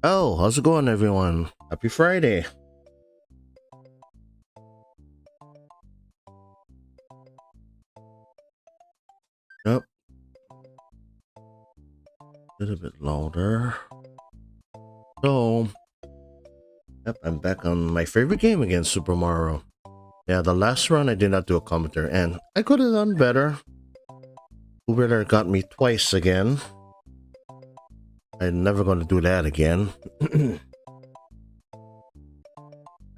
Oh, how's it going, everyone? Happy Friday. Yep, a little bit louder. So, yep, I'm back on my favorite game again, Super Mario. Yeah, the last run I did not do a commentary, and I could have done better. Uber got me twice again. I'm never going to do that again.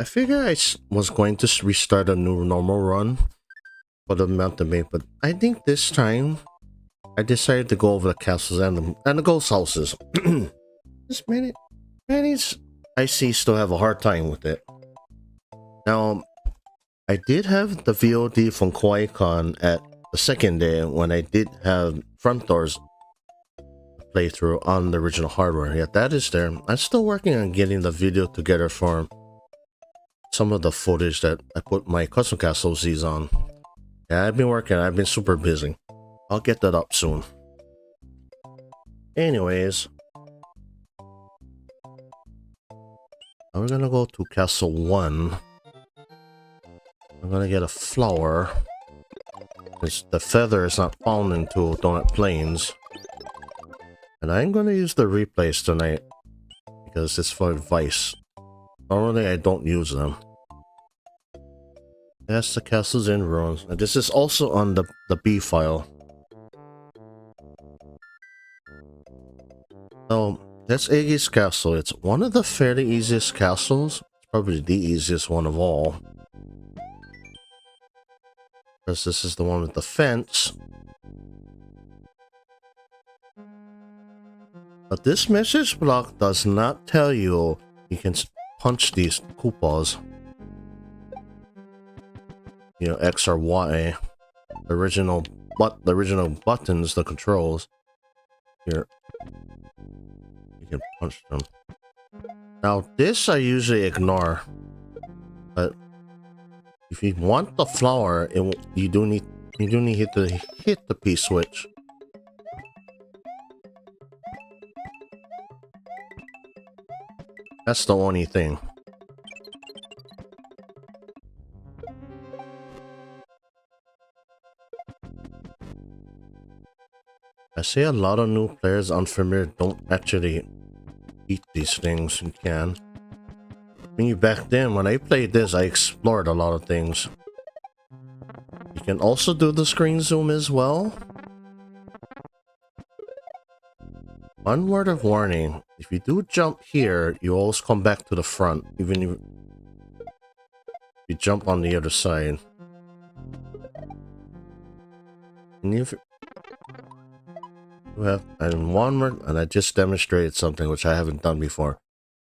I figure was going to restart a new normal run for the mountain maid, but I think this time I decided to go over the castles and the ghost houses. This many I see still have a hard time with it. Now, I did have the VOD from Qui-Con at the second day when I did have Front Doors playthrough on the original hardware. Yeah, that is there. I'm still working on getting the video together for some of the footage that I put my custom castle Z's on. Yeah, I've been super busy. I'll get that up soon. Anyways, now we're gonna go to Castle 1. I'm gonna get a flower. The feather is not found into Donut Plains. And I'm gonna use the replays tonight because it's for advice. Normally I don't use them. That's the castles in ruins. And this is also on the B file. So that's Iggy's castle. It's one of the fairly easiest castles. It's probably the easiest one of all. Because this is the one with the fence. But this message block does not tell you can punch these Koopas. You know, X or Y. The original buttons, the controls. Here. You can punch them. Now this I usually ignore. But if you want the flower, you do need to hit the P switch. That's the only thing. I see a lot of new players unfamiliar don't actually eat these things. You can. Back then, when I played this, I explored a lot of things. You can also do the screen zoom as well. One word of warning, if you do jump here, you always come back to the front, even if you jump on the other side. And if you have, and one word, and I just demonstrated something which I haven't done before.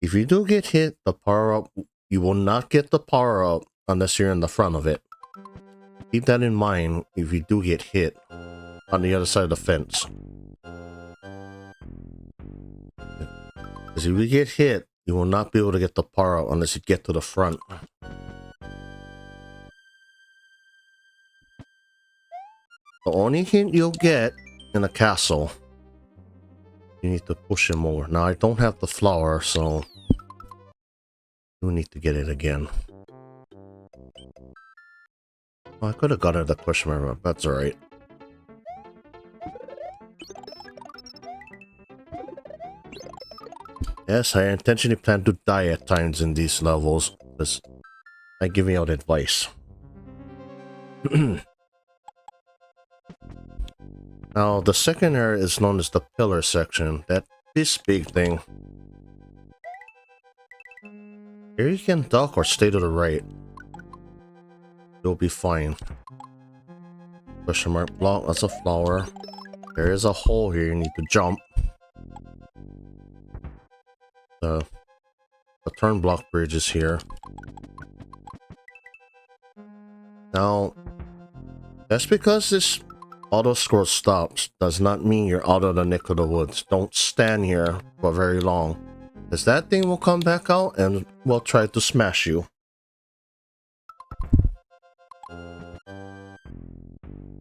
If you do get hit, the power-up, you will not get the power-up unless you're in the front of it. Keep that in mind if you do get hit on the other side of the fence. Because if you get hit, you will not be able to get the power-up unless you get to the front. The only hint you'll get in a castle, you need to push him over. Now I don't have the flower, so you need to get it again. Oh, I could have gotten the question mark, but that's alright. Yes, I intentionally plan to die at times in these levels, because I'm giving out advice. Now, the second area is known as the pillar section. This big thing. Here you can duck or stay to the right. You'll be fine. Question mark block, that's a flower. There is a hole here, you need to jump. The turn block bridge is here. Now, that's because this auto scroll stops does not mean you're out of the neck of the woods. Don't stand here for very long, because that thing will come back out and will try to smash you.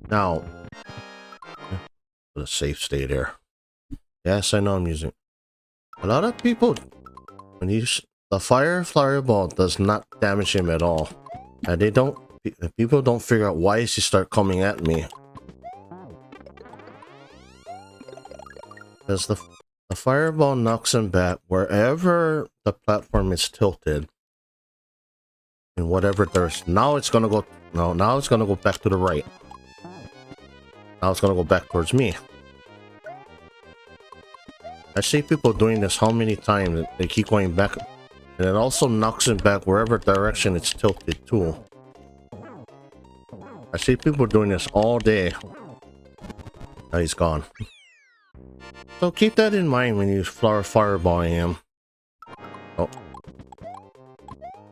Now, put a safe stay there. Yes, I know I'm using. A lot of people When the fire fireball does not damage him at all. And people don't figure out why he start coming at me. Because the fireball knocks him back wherever the platform is tilted. In whatever there's now it's gonna go now it's gonna go back to the right. Now it's gonna go back towards me. I see people doing this how many times they keep going back, and it also knocks him back wherever direction it's tilted to. I see people doing this all day. Now he's gone. So keep that in mind when you fireballing him. Oh.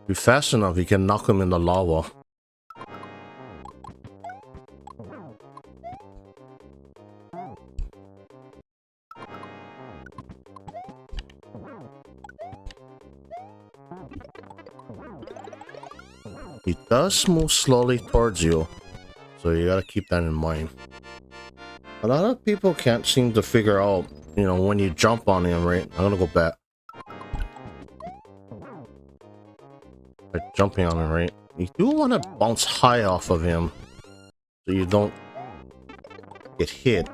Be fast enough, you can knock him in the lava. He does move slowly towards you, so you gotta keep that in mind. A lot of people can't seem to figure out, you know, when you jump on him, right? I'm gonna go back. Like jumping on him, right? You do want to bounce high off of him, so you don't get hit.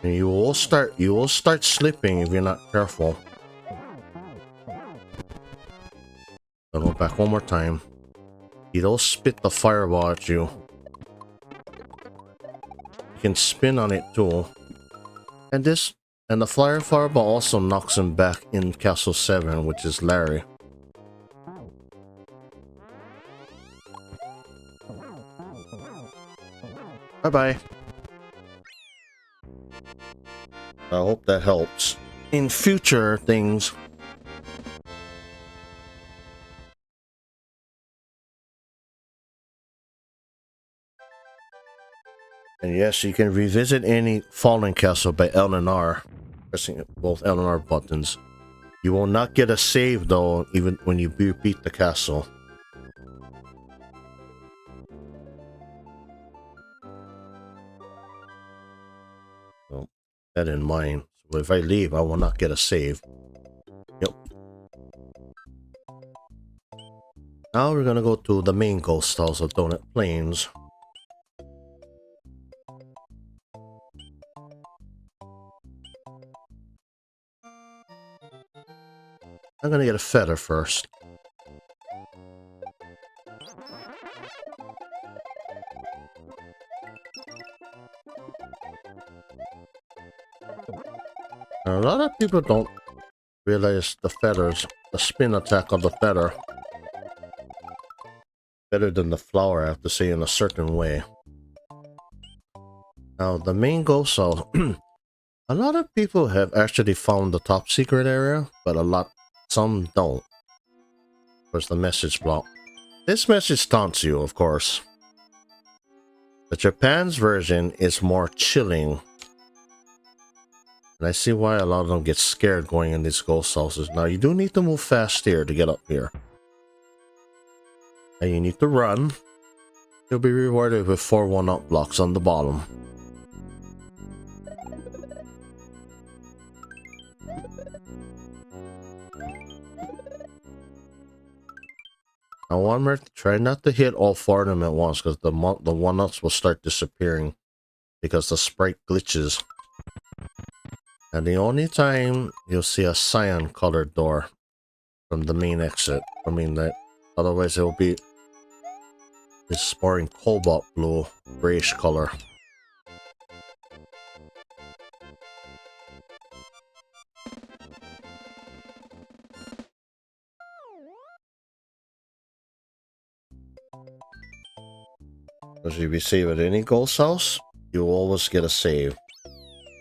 And you will start slipping if you're not careful. I'll go back one more time. He'll spit the fireball at you. You can spin on it too. And the fireball also knocks him back in Castle 7, which is Larry. Bye-bye. I hope that helps. In future things. And yes, you can revisit any Fallen Castle by L and R, pressing both L and R buttons. You will not get a save though, even when you beat the castle. So, that in mind. So if I leave, I will not get a save. Yep. Now we're gonna go to the main ghost house of Donut Plains. I'm gonna get a feather first. Now, a lot of people don't realize the feathers, the spin attack of the feather, better than the flower, I have to say, in a certain way. Now, the main ghost house, a lot of people have actually found the top secret area, but some don't. Where's the message block? This message taunts you, of course. The Japan's version is more chilling. And I see why a lot of them get scared going in these ghost houses. Now, you do need to move fast here to get up here. And you need to run. You'll be rewarded with 4 1-up blocks on the bottom. Now, one try not to hit all 4 of them at once, because the 1-ups will start disappearing because the sprite glitches. And the only time you'll see a cyan colored door from the main exit, otherwise it will be this boring cobalt blue, grayish color. Because if you save at any ghost house, you will always get a save,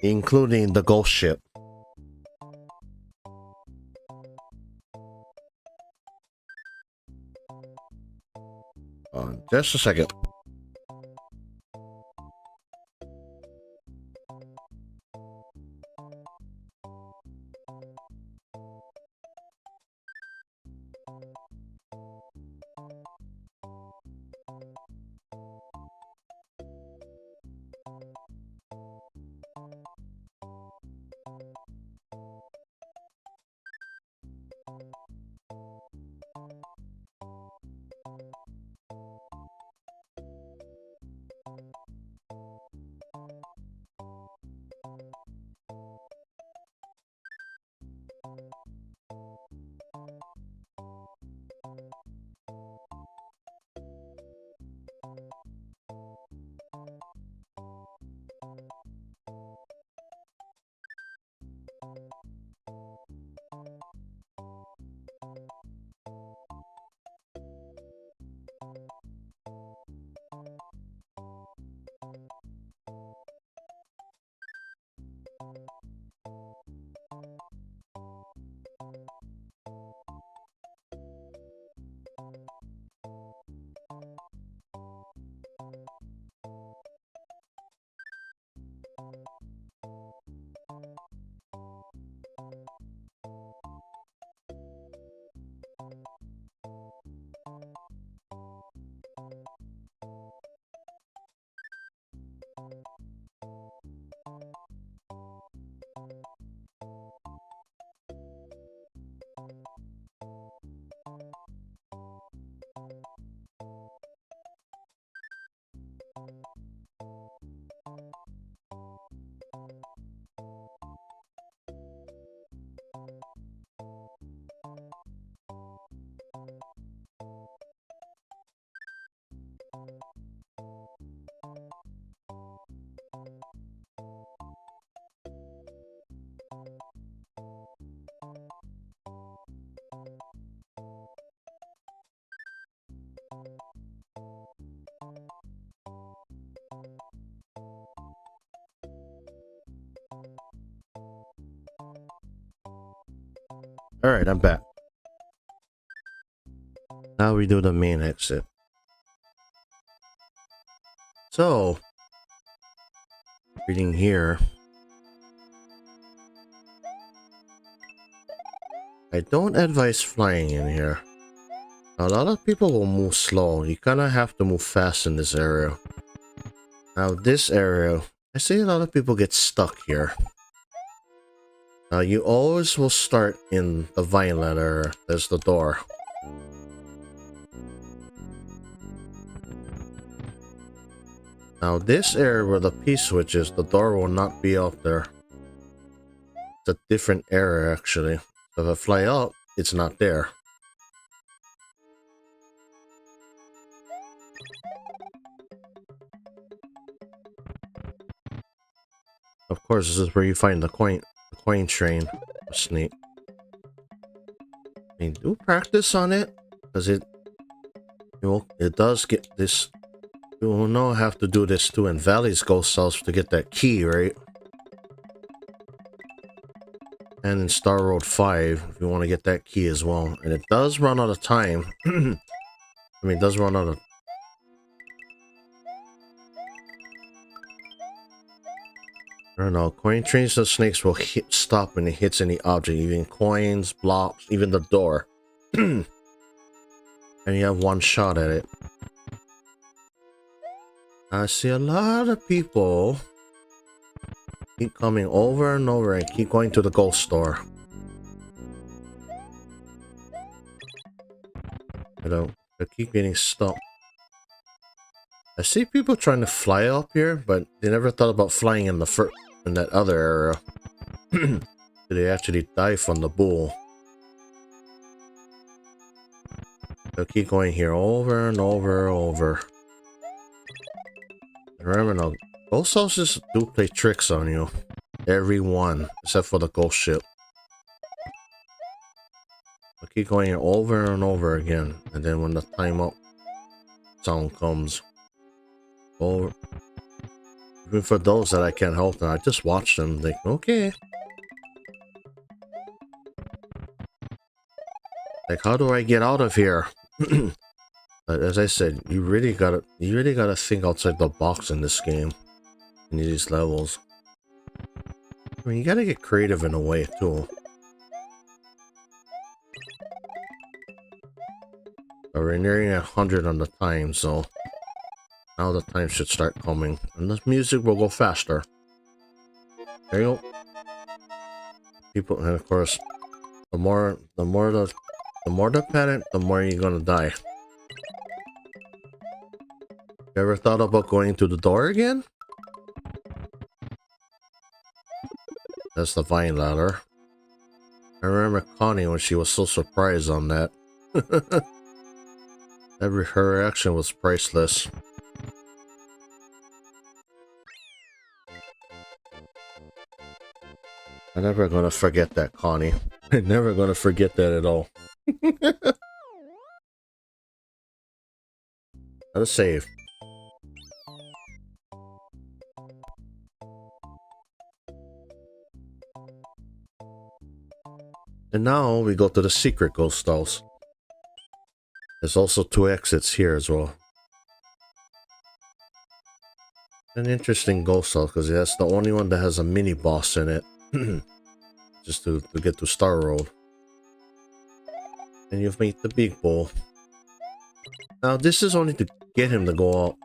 including the ghost ship. Just a second. Alright, I'm back. Now we do the main exit. So, reading here. I don't advise flying in here. A lot of people will move slow. You kinda have to move fast in this area. Now this area, I see a lot of people get stuck here. Now you always will start in the violet area. There's the door. Now this area where the P-switch is, the door will not be up there. It's a different area actually. So if I fly up, it's not there. Of course, this is where you find the coin train. That's neat. I mean, do practice on it, because it does get this. You will know have to do this too in Valley's Ghost House to get that key, right? And in Star Road 5, if you want to get that key as well. And it does run out of time. I mean, it does run out of... I don't know, coin trains and snakes will stop when it hits any object, even coins, blocks, even the door. And you have one shot at it. I see a lot of people keep coming over and over and keep going to the ghost store. You know, they keep getting stuck. I see people trying to fly up here, but they never thought about flying in in that other area. They actually die from the bull. They'll keep going here over and over and over. Remember now, ghost houses do play tricks on you. Every one, except for the ghost ship. They'll keep going here over and over again, and then when the time up sound comes, over. Even for those that I can't help them, I just watch them. Think, okay. Like, how do I get out of here? But as I said, you really gotta think outside the box in this game, in these levels. I mean, you gotta get creative in a way too. But we're nearing 100 on the time, so now the time should start coming, and the music will go faster. There you go. People, and of course, the more the panic, the more you're gonna die. You ever thought about going to the door again? That's the vine ladder. I remember Connie when she was so surprised on that. Her reaction was priceless. I'm never gonna forget that, Connie. I'm never gonna forget that at all. Let's save. And now we go to the secret ghost house. There's also 2 exits here as well. An interesting ghost house because that's the only one that has a mini boss in it. Just to get to Star Road. And you've made the big bull. Now this is only to get him to go out.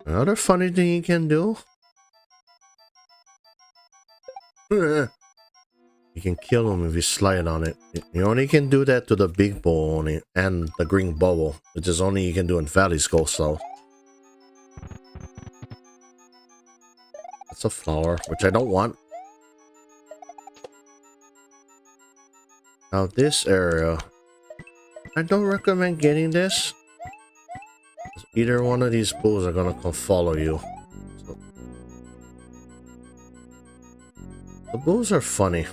Another funny thing you can do. You can kill him if you slide on it. You only can do that to the big bull only and the green bubble, which is only you can do in Valley's Ghost House. It's a flower, which I don't want. Now this area, I don't recommend getting this. Either one of these bulls are gonna come follow you. So, the bulls are funny.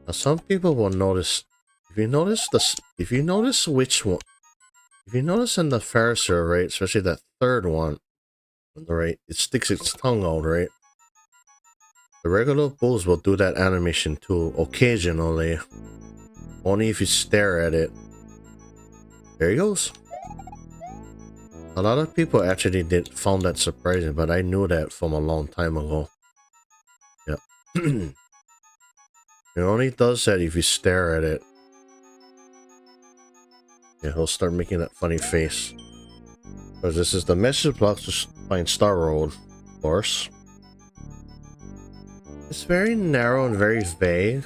Now some people will notice. If you notice which one, if you notice in the Pharisee, right, especially that third one, right, it sticks its tongue out, right. The regular bulls will do that animation too, occasionally. Only if you stare at it. There he goes. A lot of people actually found that surprising, but I knew that from a long time ago. Yep. It only does that if you stare at it. Yeah, he'll start making that funny face. Because this is the message block to find Star Road, of course. It's very narrow and very vague.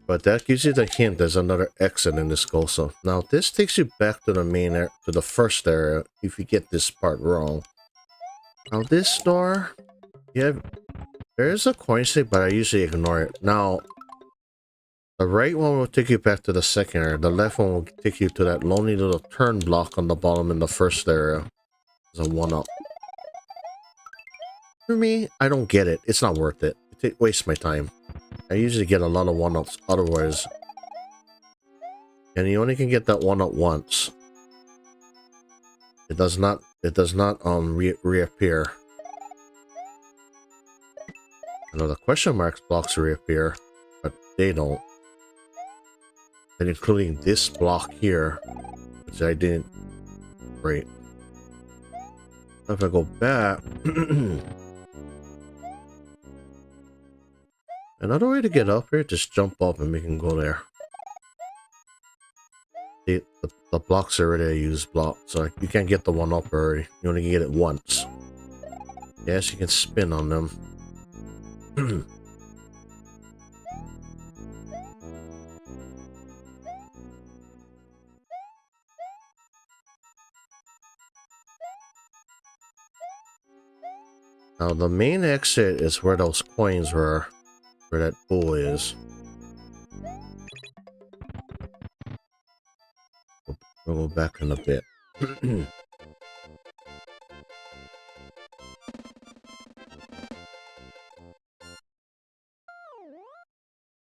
But that gives you the hint there's another exit in this ghost zone. Now this takes you back to the main area, to the first area, if you get this part wrong. Now this door, yeah, there is a coin stick, but I usually ignore it. Now, the right one will take you back to the second area. The left one will take you to that lonely little turn block on the bottom in the first area. It's a 1-up. For me, I don't get it. It's not worth it. It wastes my time. I usually get a lot of 1-ups otherwise. And you only can get that 1-up once. It does not reappear. I know the question marks blocks reappear, but they don't. And including this block here, which I didn't break. If I go back, another way to get up here, just jump up and we can go there. The blocks are already a used block, so you can't get the 1-up already. You only can get it once. Yes, you can spin on them. Now the main exit is where those coins were, where that bull is. We'll go back in a bit.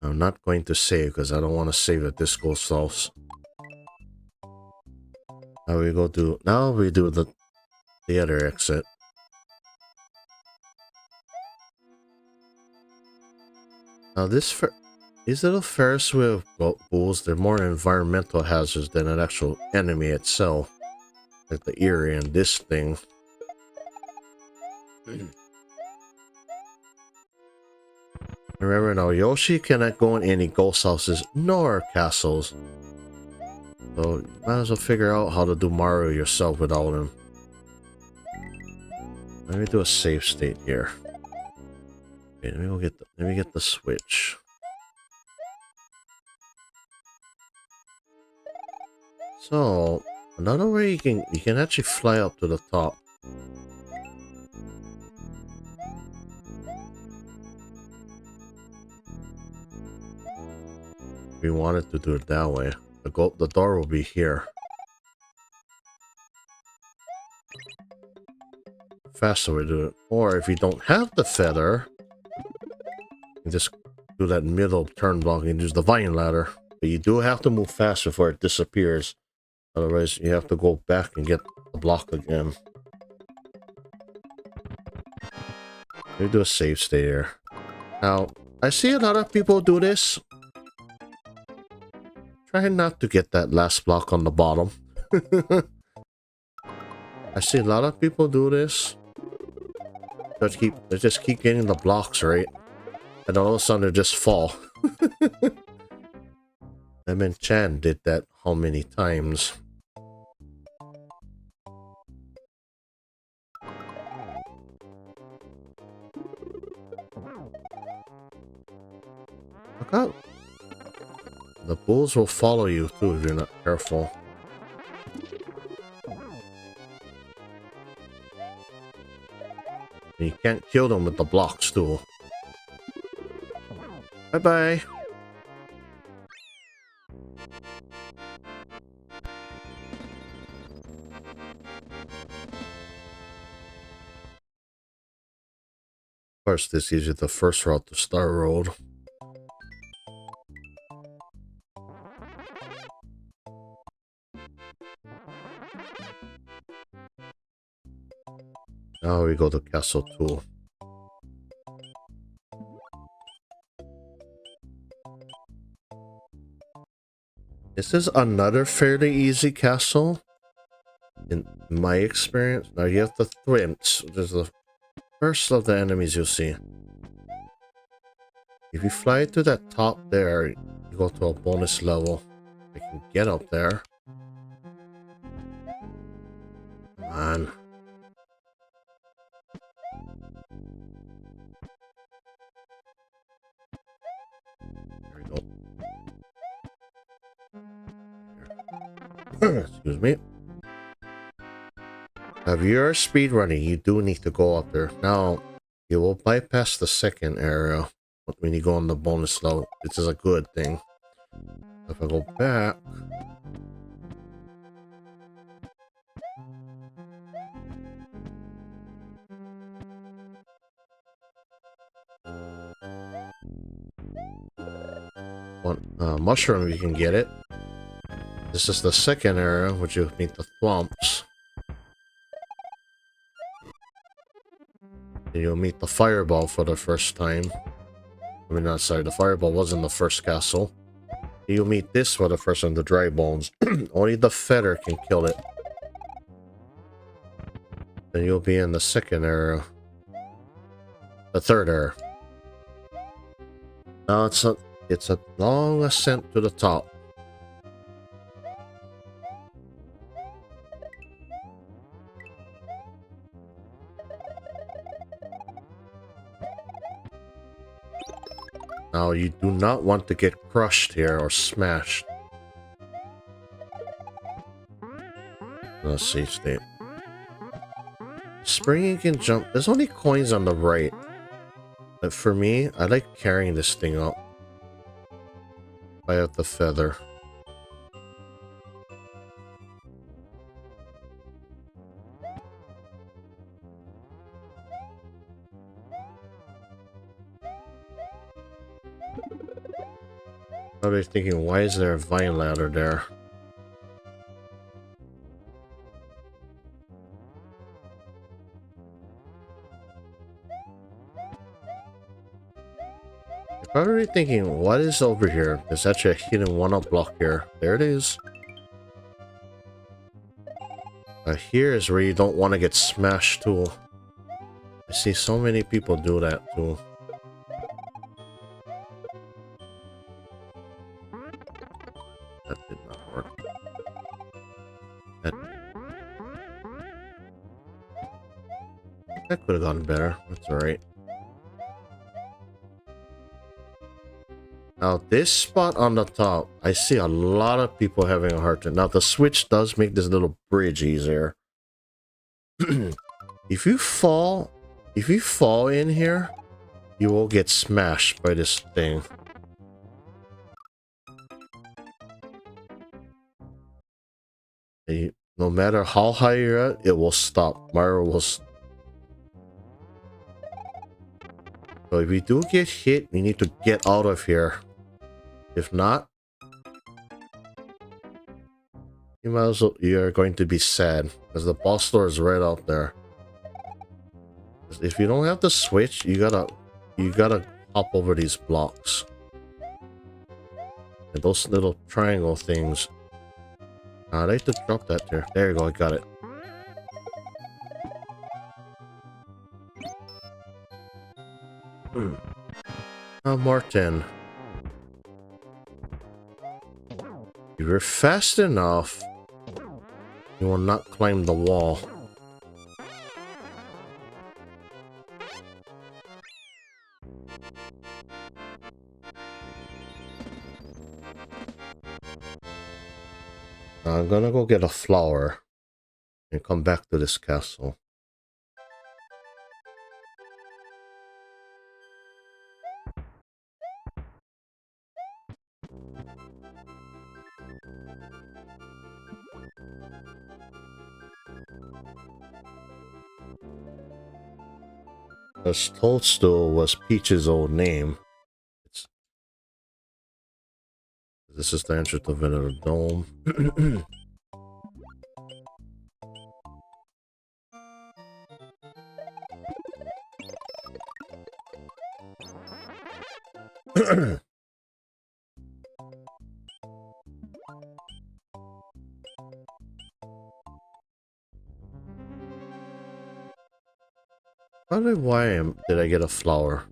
I'm not going to save because I don't want to save at this ghost house. Now we do the other exit. Now these little Ferris wheel bulls, they're more environmental hazards than an actual enemy itself. Like the Eerie and this thing. Remember now, Yoshi cannot go in any ghost houses nor castles. So you might as well figure out how to do Mario yourself without him. Let me do a save state here. Okay, let me get the Switch. So another way you can actually fly up to the top. If we wanted to do it that way, the door will be here. Faster way to do it. Or if you don't have the feather, you can just do that middle turn block and use the vine ladder. But you do have to move fast before it disappears. Otherwise, you have to go back and get the block again. Let me do a save stay here. Now, I see a lot of people do this. Try not to get that last block on the bottom. I see a lot of people do this. They just keep getting the blocks right. And all of a sudden they just fall. I mean, Chan did that how many times? Look out. The bulls will follow you too if you're not careful. And you can't kill them with the blocks too. Bye-bye. Of course, this is the first route to Star Road. Now we go to Castle 2. This is another fairly easy castle, in my experience. Now you have the Thwimps, which is the first of the enemies you'll see. If you fly to that top there, you go to a bonus level. You can get up there. Come on. There we go. Excuse me. If you're speedrunning, you do need to go up there. Now, you will bypass the second area when you go on the bonus level, which is a good thing. If I go back... mushroom, you can get it. This is the second area, which you meet the Thwomps. And you'll meet the fireball for the first time. I mean, not sorry, the fireball was in the first castle. You'll meet this for the first time, the dry bones. Only the feather can kill it. Then you'll be in the second area. The third area. Now it's a long ascent to the top. Now, you do not want to get crushed here or smashed. Let's see, state. Springing can jump. There's only coins on the right. But for me, I like carrying this thing up. I have the feather. Probably thinking, why is there a vine ladder there? You're probably thinking, what is over here? There's actually a hidden one-up block here. There it is. Here is where you don't want to get smashed too. I see so many people do that too. That did not work. That could have gone better. That's alright. Now, this spot on the top, I see a lot of people having a hard time. Now, the switch does make this little bridge easier. If you fall in here, you will get smashed by this thing. No matter how high you're at, it will stop. Mario will. So if you do get hit, you need to get out of here. If not, You might as well, you're going to be sad because the boss door is right out there. If you don't have the switch, you gotta hop over these blocks. And those little triangle things. I like to drop that there. There you go, I got it. Martin. If you're fast enough, you will not climb the wall. I'm gonna go get a flower and come back to this castle. This toadstool was Peach's old name. This is the entrance to Vanilla Dome. Why did I get a flower?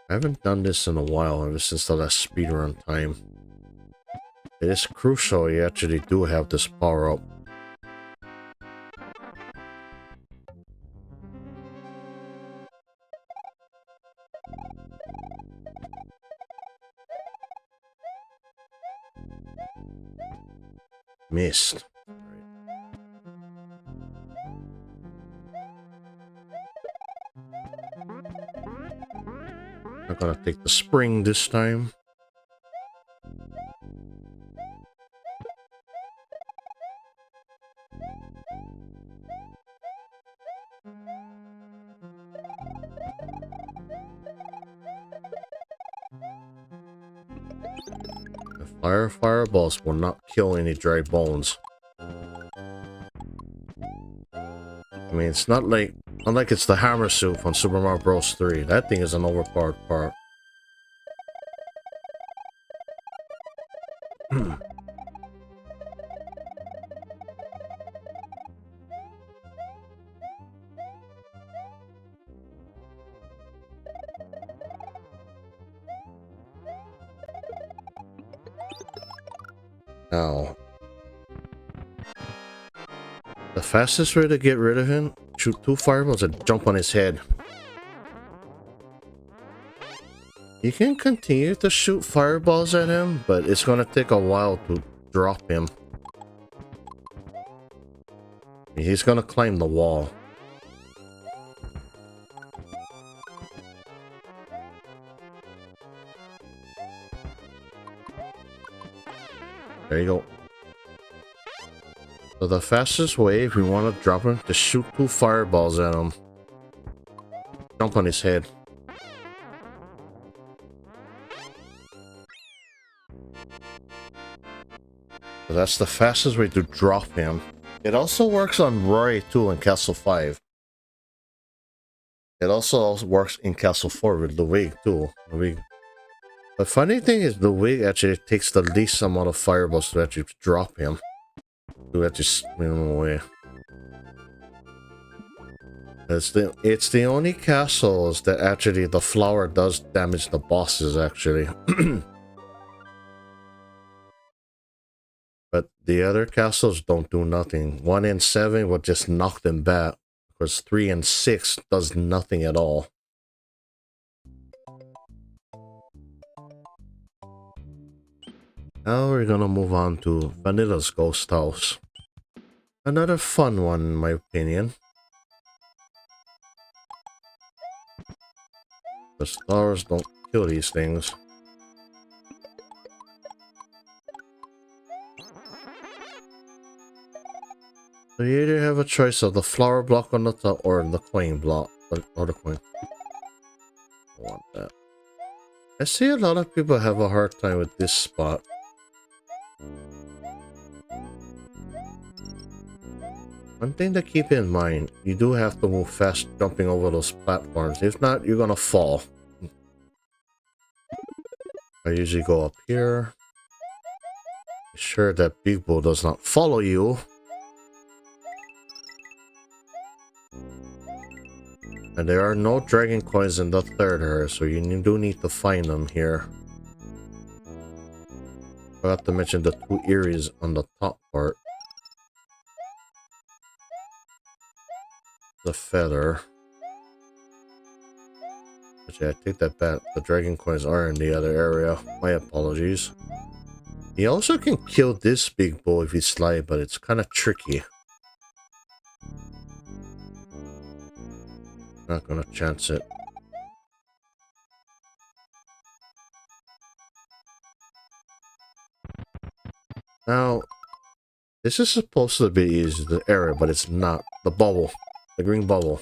I haven't done this in a while, ever since the last speedrun time. It is crucial you actually do have this power up. Missed. Not gonna take the spring this time. The fireballs will not kill any dry bones. I mean, it's not like, unlike it's the hammer suit from Super Mario Bros. 3. That thing is an overpowered part. Now, the fastest way to get rid of him, shoot 2 fireballs and jump on his head. You can continue to shoot fireballs at him, but it's gonna take a while to drop him. He's gonna climb the wall. There you go. So the fastest way, if we want to drop him, to shoot 2 fireballs at him. Jump on his head. So that's the fastest way to drop him. It also works on Roy too in Castle 5. It also works in Castle 4 with the wig too. The funny thing is the wig actually takes the least amount of fireballs to actually drop him. To actually spin him away. It's the only castles that actually the flower does damage the bosses actually. But the other castles don't do nothing. 1 and 7 will just knock them back. Because 3 and 6 does nothing at all. Now we're gonna move on to Vanilla's Ghost House. Another fun one in my opinion. The stars don't kill these things. So you either have a choice of the flower block on the top or the coin block. Or the coin. I want that. I see a lot of people have a hard time with this spot. One thing to keep in mind, you do have to move fast jumping over those platforms. If not, you're gonna fall. I usually go up here. Be sure that Big Bull does not follow you. And there are no dragon coins in the third area, so you do need to find them here. Forgot to mention the two Eries on the top part. The feather. Actually, I take that back. The dragon coins are in the other area. My apologies. You also can kill this Big Bull if you slide, but it's kind of tricky. Not gonna chance it. Now, this is supposed to be easy, the area, but it's not. The bubble. The green bubble.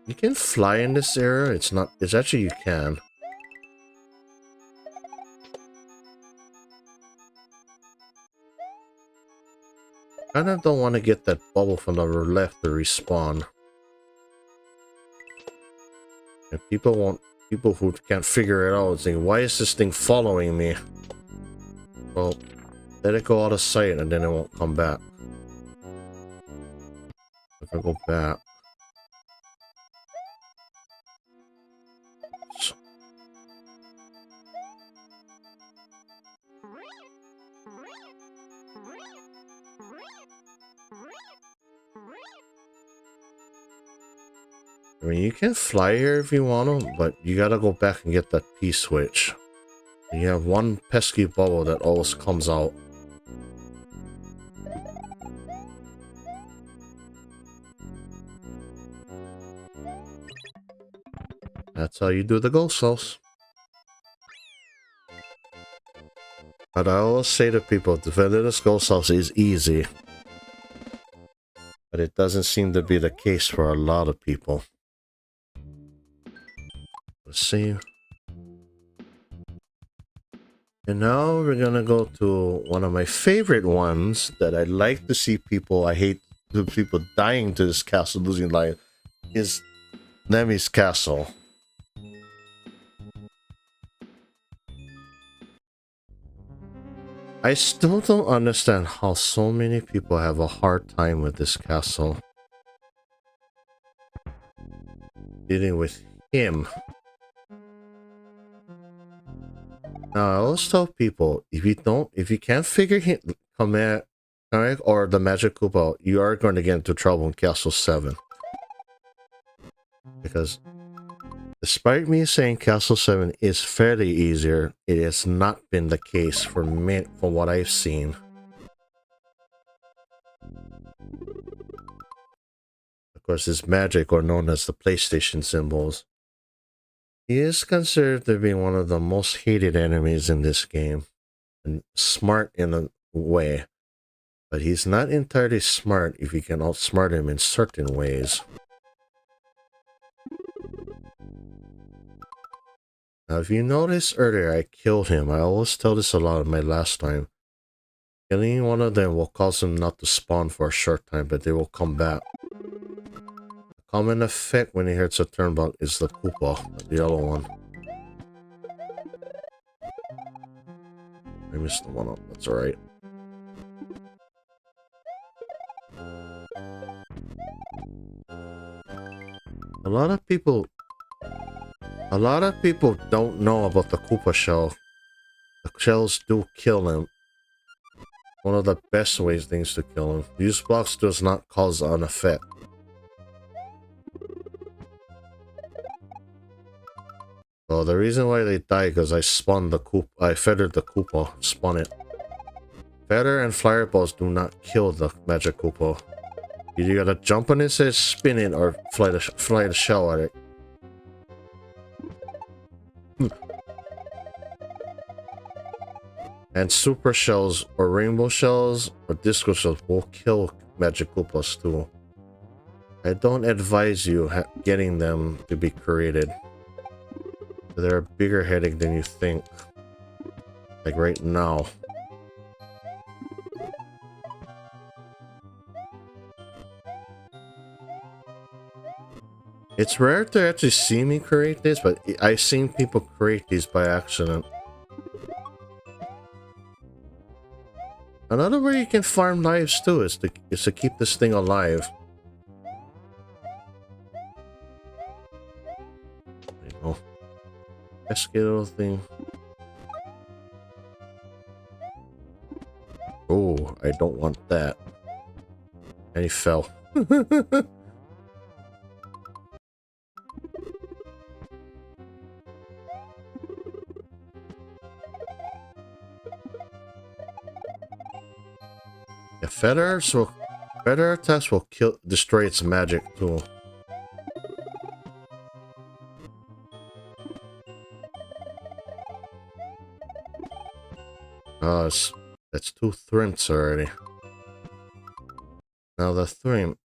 You can fly in this area. It's not. It's actually you can. Kinda don't want to get that bubble from the left to respawn. And people who can't figure it out think, why is this thing following me? Well, let it go out of sight and then it won't come back. If I go back. I mean, you can fly here if you want to, but you gotta go back and get that P-switch. And you have one pesky bubble that always comes out. That's how you do the ghost house. But I always say to people, defending this ghost house is easy. But it doesn't seem to be the case for a lot of people. Let's see. And now we're gonna go to one of my favorite ones that I like to see people, I hate the people dying to this castle, losing life, is Nemi's castle. I still don't understand how so many people have a hard time with this castle. Dealing with him. Now, I always tell people, if you can't figure him, command, or the Magic Koopa out, you are going to get into trouble in Castle 7. Because, despite me saying Castle 7 is fairly easier, it has not been the case for me, from what I've seen. Of course, his magic, or known as the PlayStation symbols. He is considered to be one of the most hated enemies in this game, and smart in a way, but he's not entirely smart if you can outsmart him in certain ways. Now, if you noticed earlier, I killed him. I always tell this a lot of my last time. Killing one of them will cause them not to spawn for a short time, but they will come back. Common effect when he hits a turnbuckle is the Koopa, the yellow one. I missed the one up, that's alright. A lot of people don't know about the Koopa shell. The shells do kill him. One of the best things to kill him. Use blocks does not cause an effect. So the reason why they die because I spun the Koopa, I feathered the Koopa, spun it. Feather and flyer balls do not kill the Magic Koopa. You gotta jump on its head, spin it, or fly the shell at it. And super shells or rainbow shells or disco shells will kill Magic Koopas too. I don't advise you getting them to be created. They're a bigger headache than you think. Like right now. It's rare to actually see me create this, but I've seen people create these by accident. Another way you can farm lives too is to keep this thing alive. There you go. Pesky little thing. Oh, I don't want that. And he fell. Yeah, feather attacks will destroy its magic too. Oh, that's 2 thrimps already. Now the thrimp.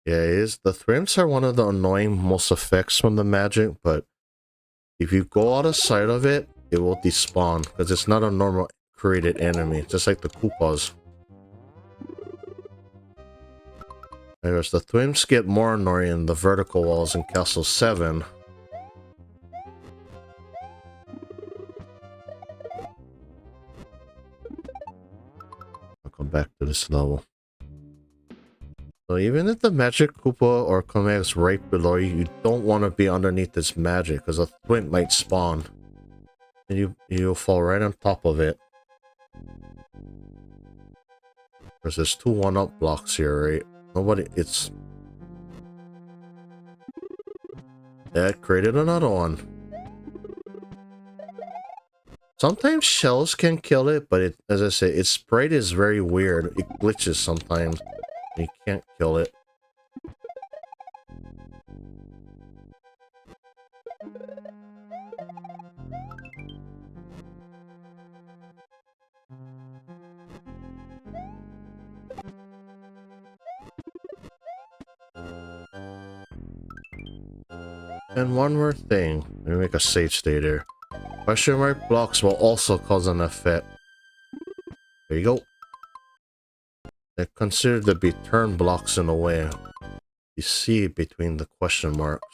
Yeah, the thrimps are one of the annoying most effects from the magic, but if you go out of sight of it, it will despawn, because it's not a normal created enemy, just like the Koopas. Anyways, the thrimps get more annoying in the vertical walls in Castle 7. I'll come back to this level. So even if the magic Koopa or Kamek is right below you, you don't want to be underneath this magic, because a thrimp might spawn. And you'll fall right on top of it. Because there's 2 1-up blocks here, right? Yeah, it created another one. Sometimes shells can kill it, but as I say, its sprite is very weird. It glitches sometimes. You can't kill it. And one more thing. Let me make a save state here. Question mark blocks will also cause an effect. There you go. They're considered to be turn blocks in a way. You see between the question marks.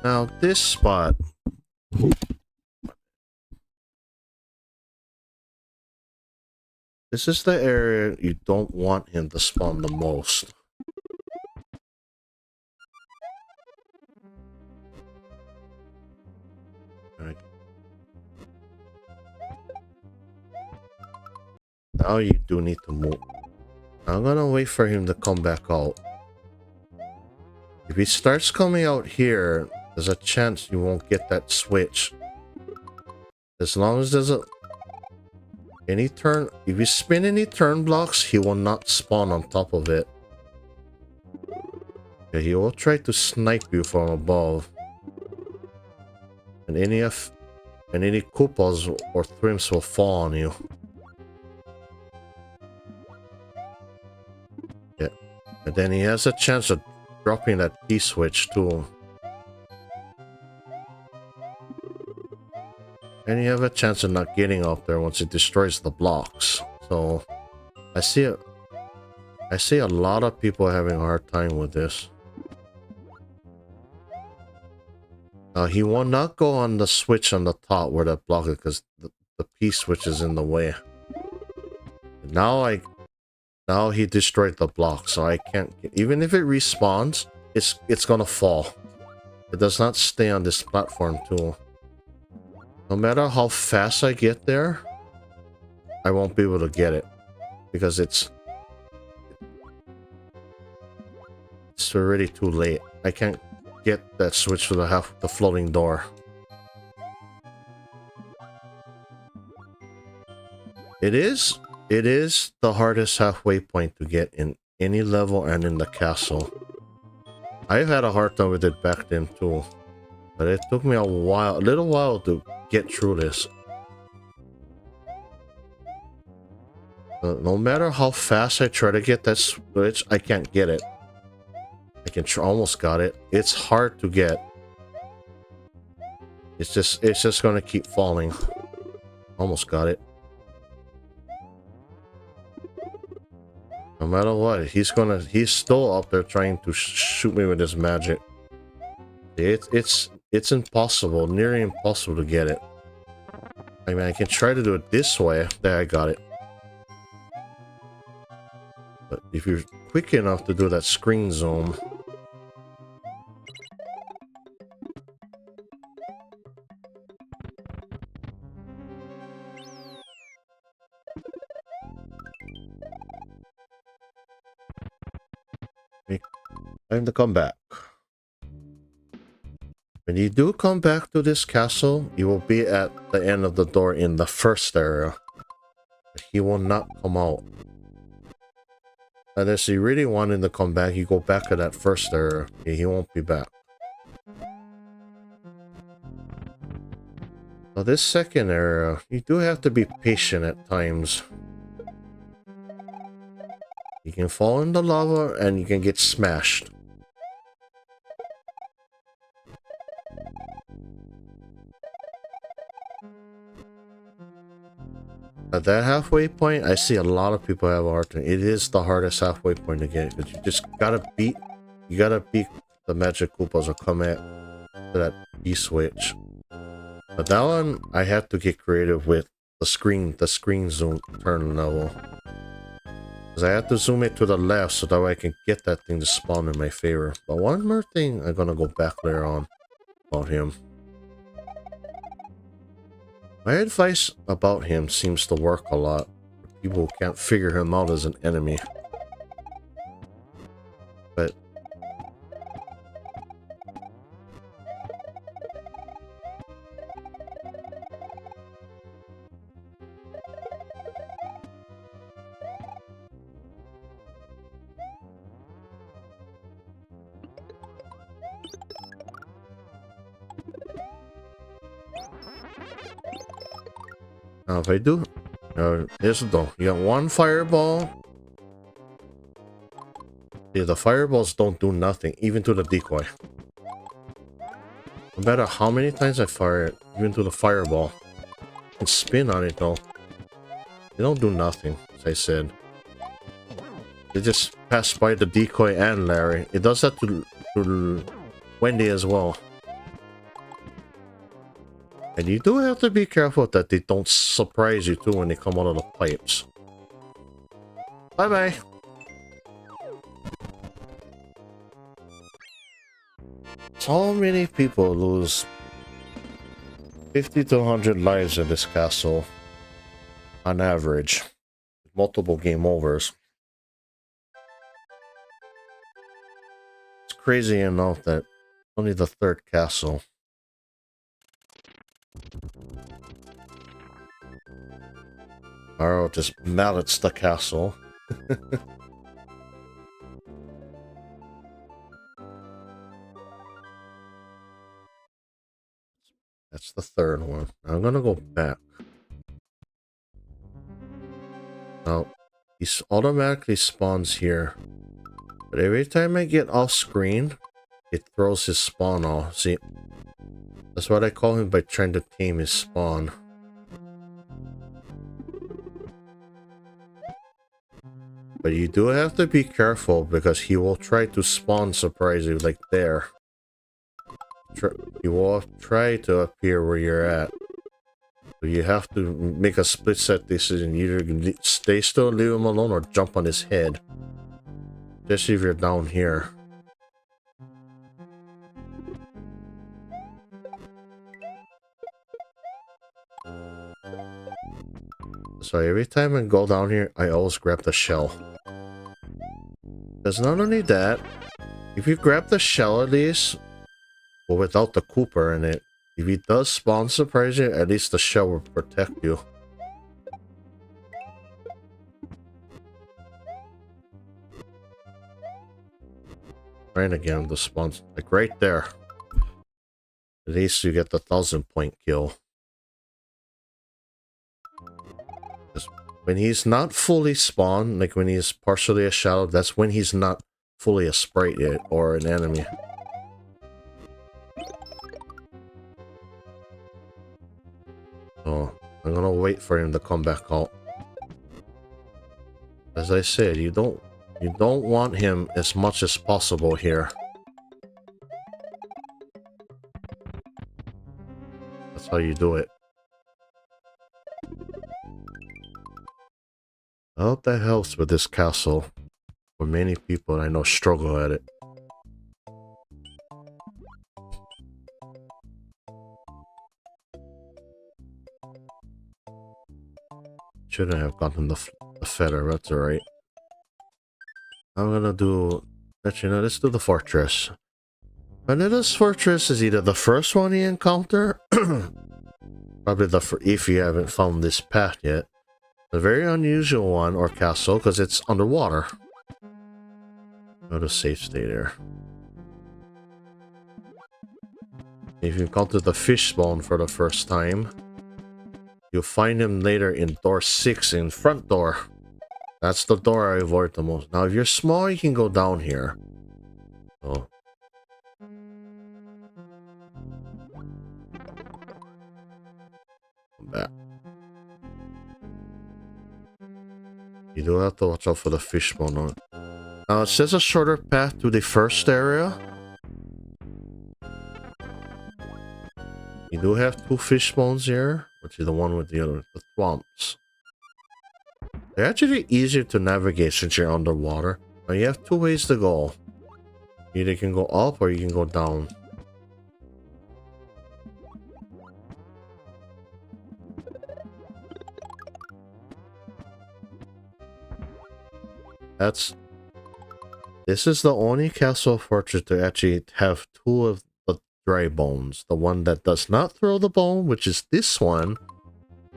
Now this spot. This is the area you don't want him to spawn the most. Now you do need to move. I'm gonna wait for him to come back out. If he starts coming out here, there's a chance you won't get that switch. As long as there's if you spin any turn blocks, he will not spawn on top of it. Yeah, he will try to snipe you from above. And any Koopas or thrimps will fall on you. Yeah. And then he has a chance of dropping that P-switch too. And you have a chance of not getting up there once it destroys the blocks. So I see a lot of people having a hard time with this. He will not go on the switch on the top where that block is, because the P-switch is in the way. Now he destroyed the block, so I can't. Even if it respawns, it's gonna fall. It does not stay on this platform too. No matter how fast I get there, I won't be able to get it, because it's already too late. I can't get that switch to the floating door. It is the hardest halfway point to get in any level and in the castle. I've had a hard time with it back then too, but it took me a little while to get through this. No matter how fast I try to get that switch, I can't get it. Almost got it. It's hard to get. It's just gonna keep falling. Almost got it. No matter what, he's still up there trying to shoot me with his magic. It's impossible, nearly impossible to get it. I mean, I can try to do it this way. There, I got it. But if you're quick enough to do that screen zoom... Time to come back. When you do come back to this castle, you will be at the end of the door in the first area. He will not come out. Unless you really want him to come back, you go back to that first area. He won't be back. Now this second area, you do have to be patient at times. You can fall in the lava and you can get smashed. At that halfway point, I see a lot of people have a hard time. It is the hardest halfway point to get, because you gotta beat the magic Koopas or come at to that B-switch. But that one, I have to get creative with the screen zoom turn level. Because I have to zoom it to the left so that way I can get that thing to spawn in my favor. But one more thing I'm gonna go back later on about him. My advice about him seems to work a lot for people who can't figure him out as an enemy. But now if I do, here's the door. You got one fireball. Yeah, the fireballs don't do nothing, even to the decoy. No matter how many times I fire it, even to the fireball, and spin on it though, they don't do nothing, as I said. They just pass by the decoy and Larry. It does that to Wendy as well. And you do have to be careful that they don't surprise you too when they come out of the pipes. Bye-bye! So many people lose 50 to 100 lives in this castle on average. Multiple game overs. It's crazy enough that only the third castle. Arrow just mallets the castle. That's the third one. I'm gonna go back. Now, he automatically spawns here. But every time I get off screen, it throws his spawn off. See, that's what I call him by trying to tame his spawn. But you do have to be careful because he will try to spawn surprise you like there. He will try to appear where you're at. So you have to make a split set decision. Either stay still and leave him alone or jump on his head. Especially if you're down here. So every time I go down here, I always grab the shell. Because not only that, if you grab the shell at least, but without the Cooper in it, if he does spawn surprise you, at least the shell will protect you. Trying again, the spawn, like right there. At least you get the 1000-point kill. When he's not fully spawned, like when he's partially a shadow, that's when he's not fully a sprite yet, or an enemy. Oh, I'm gonna wait for him to come back out. As I said, you don't want him as much as possible here. That's how you do it. I hope that helps with this castle. For many people I know struggle at it. Shouldn't have gotten the feather, that's alright. I'm gonna do... Actually, no, let's do the fortress. Vanilla's fortress is either the first one you encounter, probably if you haven't found this path yet. A very unusual one, or castle, because it's underwater. Go to safe stay there. If you encounter the fish spawn for the first time, you'll find him later in door 6 in front door. That's the door I avoid the most. Now, if you're small, you can go down here. Oh. Come back. You do have to watch out for the fish spawn. Now, it says a shorter path to the first area. You do have 2 fish spawns here, which is the one with the swamps. They're actually easier to navigate since you're underwater. Now you have 2 ways to go. Either you can go up or you can go down. This is the only castle fortress to actually have 2 of the dry bones. The one that does not throw the bone, which is this one,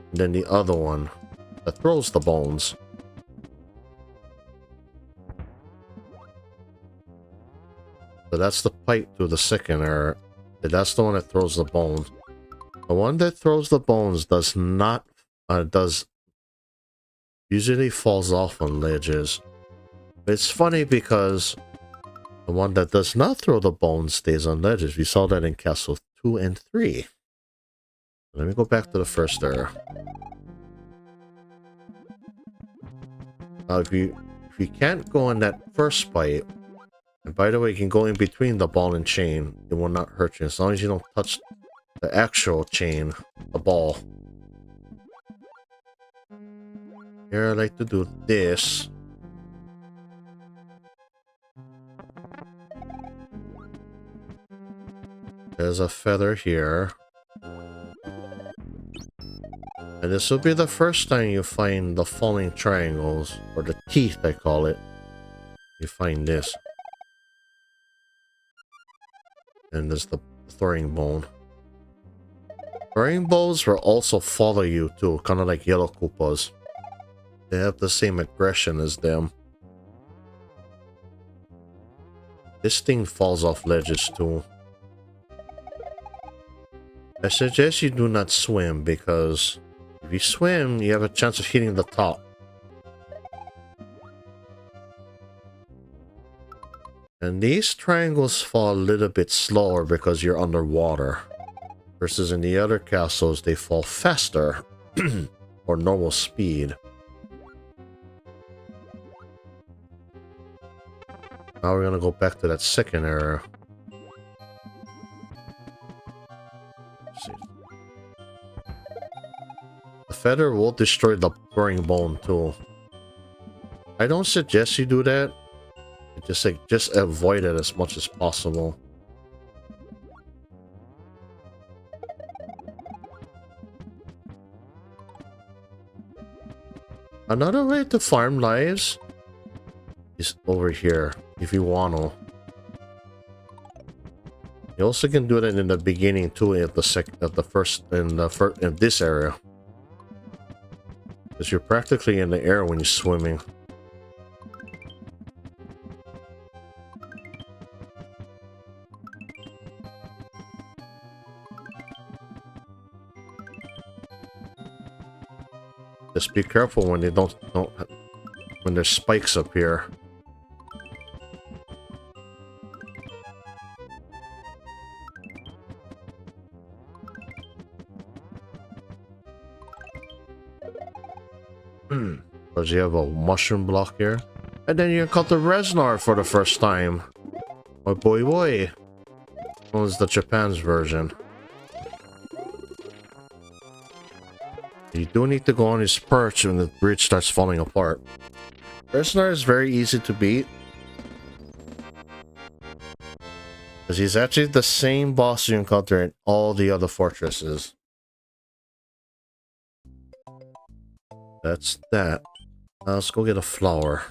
and then the other one that throws the bones. So that's the pipe to the second area. That's the one that throws the bones. The one that throws the bones does not usually falls off on ledges. It's funny because the one that does not throw the bones stays on ledges. We saw that in Castle 2 and 3. Let me go back to the first area. Now, if you can't go in that first pipe, and by the way, you can go in between the ball and chain. It will not hurt you as long as you don't touch the actual chain, the ball. Here, I like to do this. There's a feather here. And this will be the first time you find the falling triangles, or the teeth, I call it. You find this. And there's the throwing bone. Throwing bones will also follow you too, kind of like yellow Koopas. They have the same aggression as them. This thing falls off ledges too. I suggest you do not swim, because if you swim, you have a chance of hitting the top. And these triangles fall a little bit slower because you're underwater. Versus in the other castles, they fall faster. Or normal speed. Now we're gonna go back to that second area. The feather will destroy the throwing bone too. I don't suggest you do that. Just avoid it as much as possible. Another way to farm lives is over here, if you want to. You also can do that in the beginning too, in this area. Because you're practically in the air when you're swimming. Just be careful when they when there's spikes up here. Because you have a mushroom block here. And then you encounter Resnar for the first time. Oh boy boy. That was the Japan's version. You do need to go on his perch when the bridge starts falling apart. Resnar is very easy to beat. Because he's actually the same boss you encounter in all the other fortresses. That's that. Now let's go get a flower.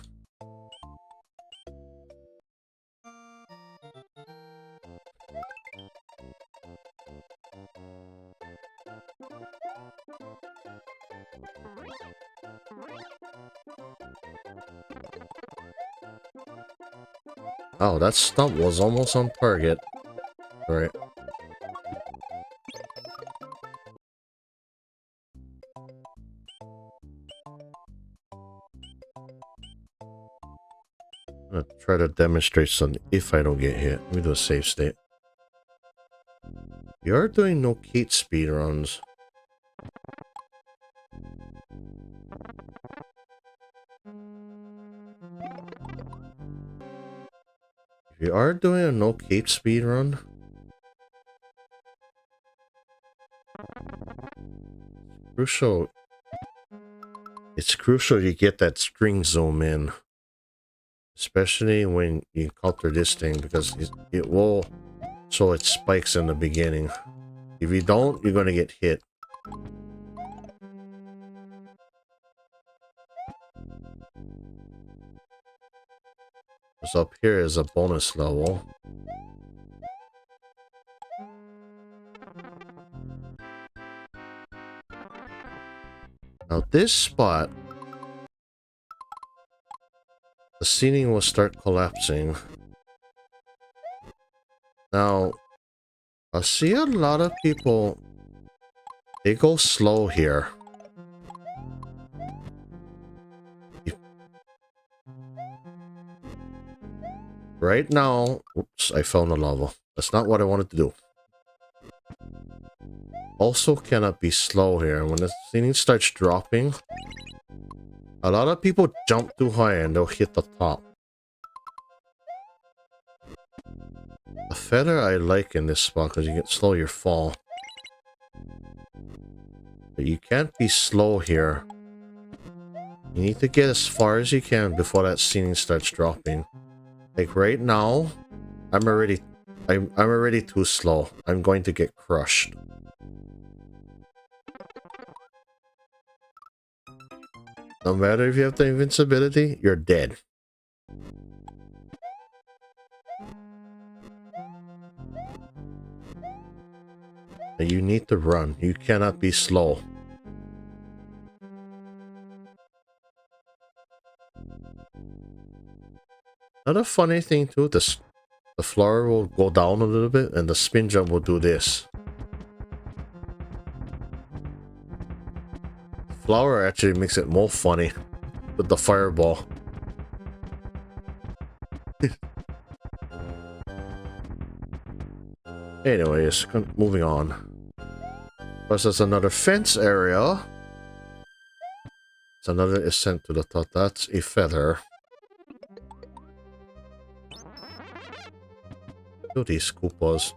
Oh, that stump was almost on target. Right. I'm gonna try to demonstrate something if I don't get hit. Let me do a save state. You are doing no Kate speedruns. If you are doing a no Kate speedrun, crucial. It's crucial you get that string zoom in. Especially when you encounter this thing, because it will show its spikes in the beginning. If you don't, you're gonna get hit. Because up here is a bonus level. Now this spot, the ceiling will start collapsing. Now, I see a lot of people, they go slow here. Right now, oops, I found a lava. That's not what I wanted to do. Also cannot be slow here. When the ceiling starts dropping, a lot of people jump too high and they'll hit the top. A feather I like in this spot because you can slow your fall. But you can't be slow here. You need to get as far as you can before that ceiling starts dropping. Like right now, I'm already too slow. I'm going to get crushed. No matter if you have the invincibility, you're dead. You need to run. You cannot be slow. Another funny thing too, the flower will go down a little bit and the spin jump will do this. The flower actually makes it more funny with the fireball. Anyways, moving on. Plus there's another fence area. It's another ascent to the top. That's a feather. Look at these Koopas.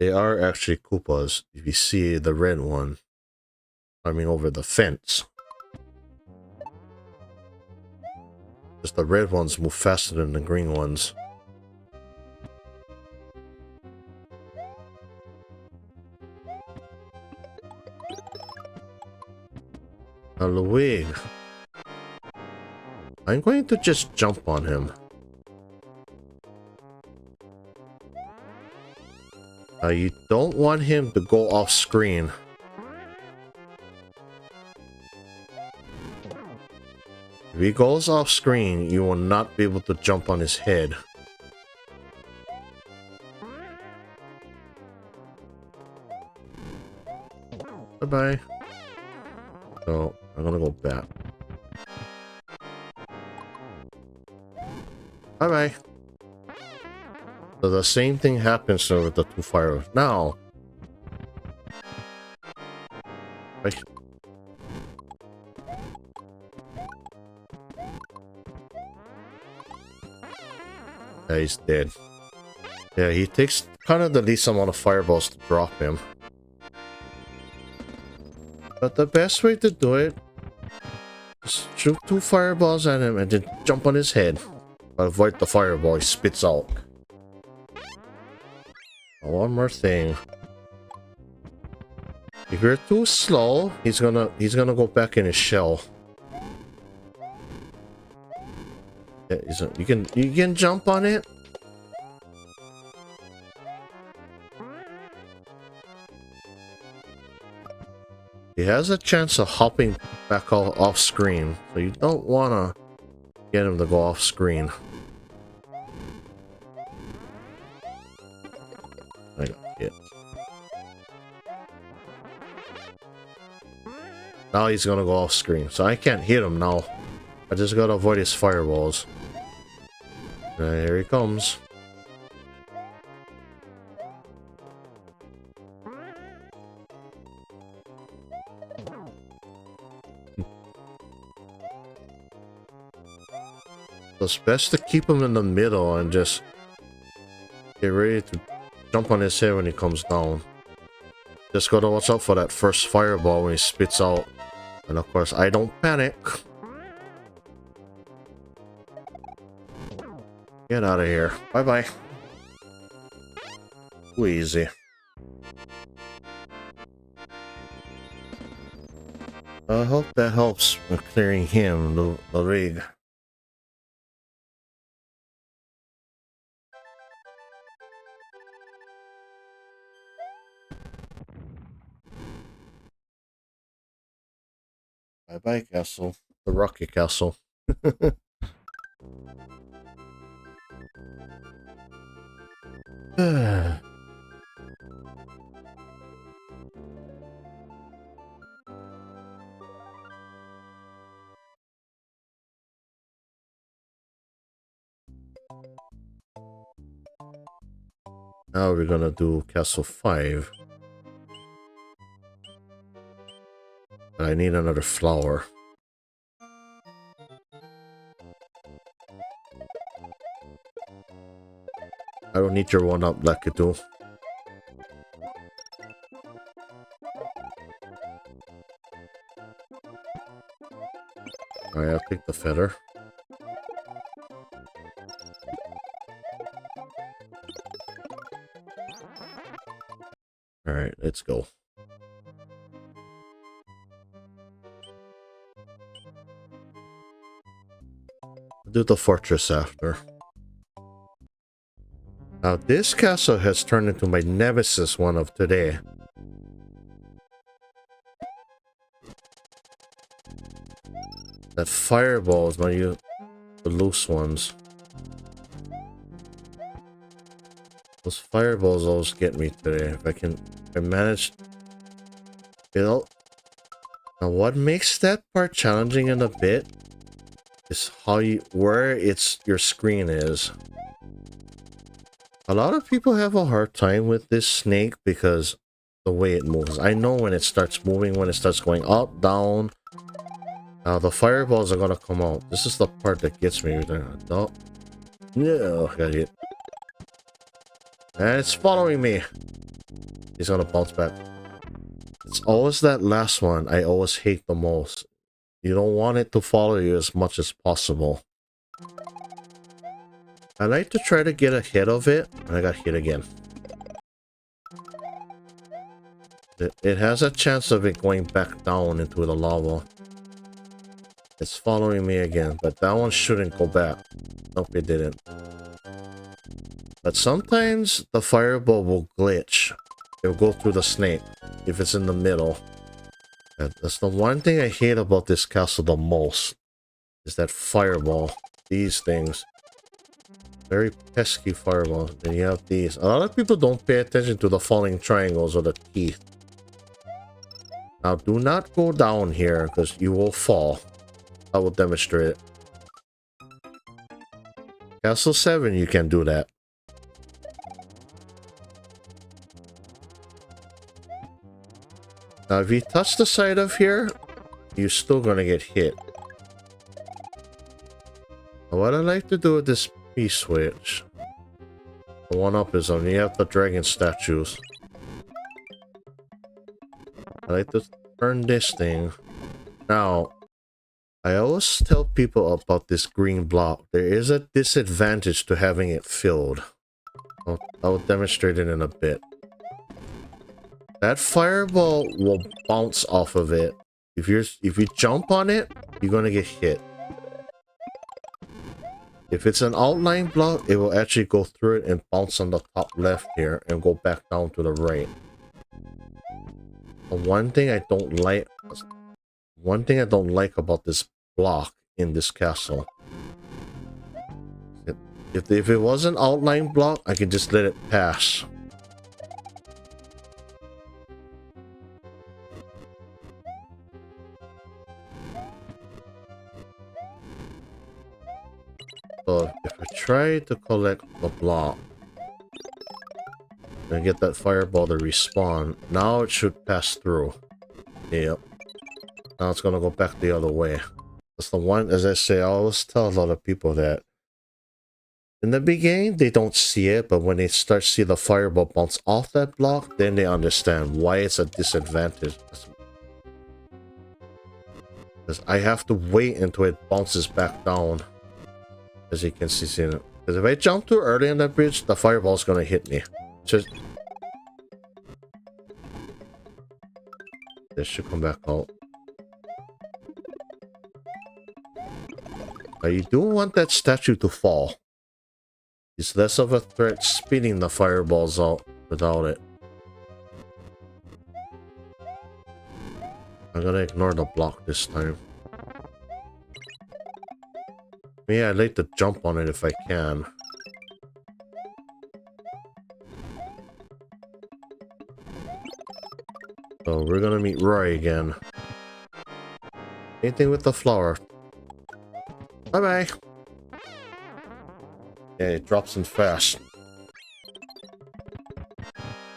They are actually Koopas. If you see the red one climbing over the fence. Just the red ones move faster than the green ones. Now Ludwig. I'm going to just jump on him. You don't want him to go off screen. If he goes off screen, you will not be able to jump on his head. Bye-bye. So, I'm gonna go back. Bye-bye. So the same thing happens with the two fires. Now, Right. Yeah, he's dead. Yeah, he takes kind of the least amount of fireballs to drop him. But the best way to do it is shoot 2 fireballs at him and then jump on his head. But avoid the fireball he spits out. One more thing. If you're too slow, he's gonna go back in his shell. Yeah, you can jump on it. He has a chance of hopping back off screen, so you don't wanna get him to go off screen. I got hit. Now he's gonna go off screen, so I can't hit him now. I just gotta avoid his fireballs. Here he comes. So it's best to keep him in the middle and just get ready to jump on his head when he comes down. Just gotta watch out for that first fireball when he spits out. And of course, I don't panic. Get out of here. Bye-bye. Too easy. I hope that helps with clearing him, the rig. Bye-bye, castle. The rocky castle. Now we're gonna do Castle 5. I need another flower. I don't need your one-up like you do. Alright, I'll take the feather. Alright, let's go. Do the fortress after. Now this castle has turned into my nemesis one of today. That fireball is the loose ones. Those fireballs always get me today. If I manage, now what makes that part challenging in a bit is where your screen is. A lot of people have a hard time with this snake because the way it moves. I know when it starts moving, when it starts going up, down. Now the fireballs are gonna come out. This is the part that gets me. No, got hit. And it's following me. He's gonna bounce back. It's always that last one I always hate the most. You don't want it to follow you as much as possible. I like to try to get ahead of it, and I got hit again. It has a chance of it going back down into the lava. It's following me again, but that one shouldn't go back. Nope, it didn't. But sometimes the fireball will glitch. It'll go through the snake if it's in the middle. That's the one thing I hate about this castle the most. Is that fireball. These things. Very pesky fireball. Then you have these. A lot of people don't pay attention to the falling triangles or the teeth. Now do not go down here because you will fall. I will demonstrate it. Castle 7 you can do that. Now, if you touch the side of here, you're still gonna get hit. Now, what I like to do with this P-switch, the one-up is on you have the dragon statues. I like to turn this thing. Now, I always tell people about this green block. There is a disadvantage to having it filled. I'll demonstrate it in a bit. That fireball will bounce off of it. If you jump on it, you're gonna get hit. If it's an outline block, it will actually go through it and bounce on the top left here and go back down to the right. The one thing I don't like about this block in this castle. If it was an outline block, I can just let it pass. So if I try to collect the block and get that fireball to respawn, now it should pass through. Yep. Now it's gonna go back the other way. That's the one, as I say, I always tell a lot of people that in the beginning they don't see it, but when they start to see the fireball bounce off that block, then they understand why it's a disadvantage. Because I have to wait until it bounces back down. As you can see it. Because if I jump too early on that bridge, the fireball's gonna hit me. Just this should come back out. Now you do want that statue to fall. It's less of a threat spinning the fireballs out without it. I'm gonna ignore the block this time. Yeah, I'd like to jump on it if I can. So we're gonna meet Roy again. Anything with the flower. Bye-bye. Yeah, it drops in fast.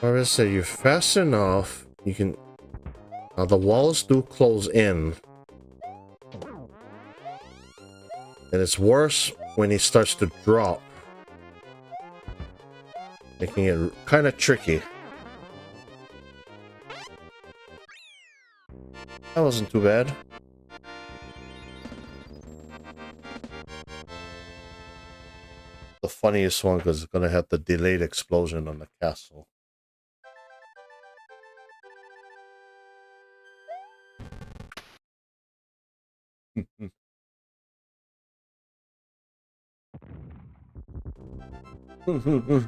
I say you're fast enough, you can... Now the walls do close in. And it's worse when he starts to drop. Making it kind of tricky. That wasn't too bad. The funniest one because it's going to have the delayed explosion on the castle. So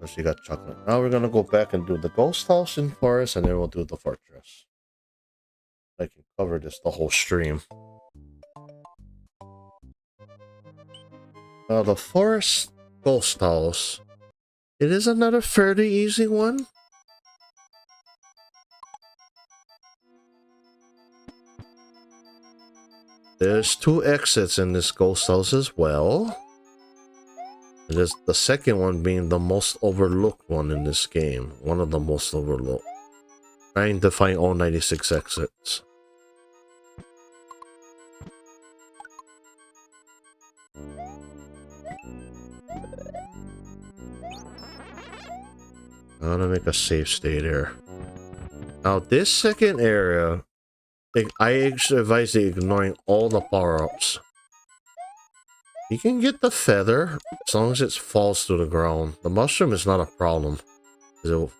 she got chocolate. Now we're gonna go back and do the ghost house in forest, and then we'll do the fortress. I can cover this the whole stream. Now the forest ghost house. It is another fairly easy one. There's 2 exits in this ghost house as well. It is the second one being the most overlooked one in this game. One of the most overlooked. Trying to find all 96 exits. I'm gonna make a safe stay there. Now this second area, I advise you ignoring all the power-ups. You can get the feather as long as it falls to the ground. The mushroom is not a problem. So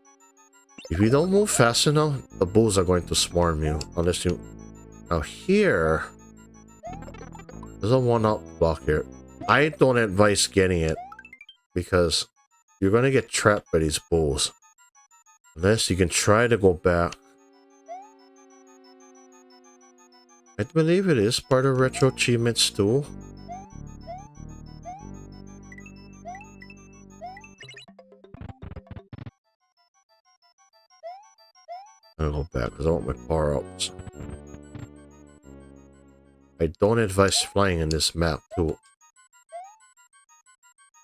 if you don't move fast enough, the bulls are going to swarm you. Unless you... Now here... There's a 1-up block here. I don't advise getting it. Because you're going to get trapped by these bulls. Unless you can try to go back. I believe it is part of retro achievements too. I'm gonna go back because I want my power-ups. I don't advise flying in this map too.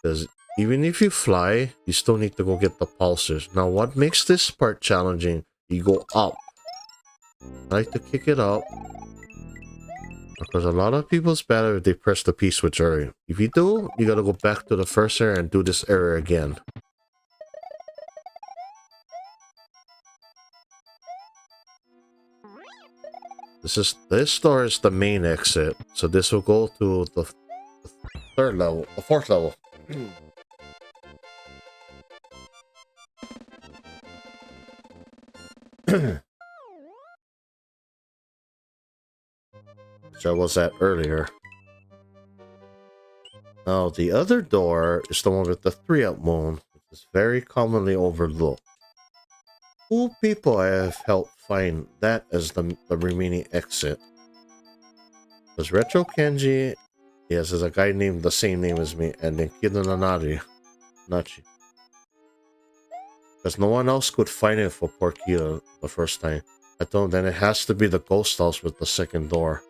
Because even if you fly, you still need to go get the pulsers. Now, what makes this part challenging? You go up. I like to kick it up. Because a lot of people, it's better if they press the P-switch area. If you do, you gotta go back to the first area and do this area again. This door is the main exit, so this will go to the third level, the fourth level. Which I was at earlier. Now the other door is the one with the 3-up moon, which is very commonly overlooked. Two people I have helped find that as the remaining exit. There's Retro Kenji, yes, there's a guy named the same name as me, and then Kidananachi. Nachi. Because no one else could find it for poor Kira the first time. I told him then it has to be the ghost house with the second door.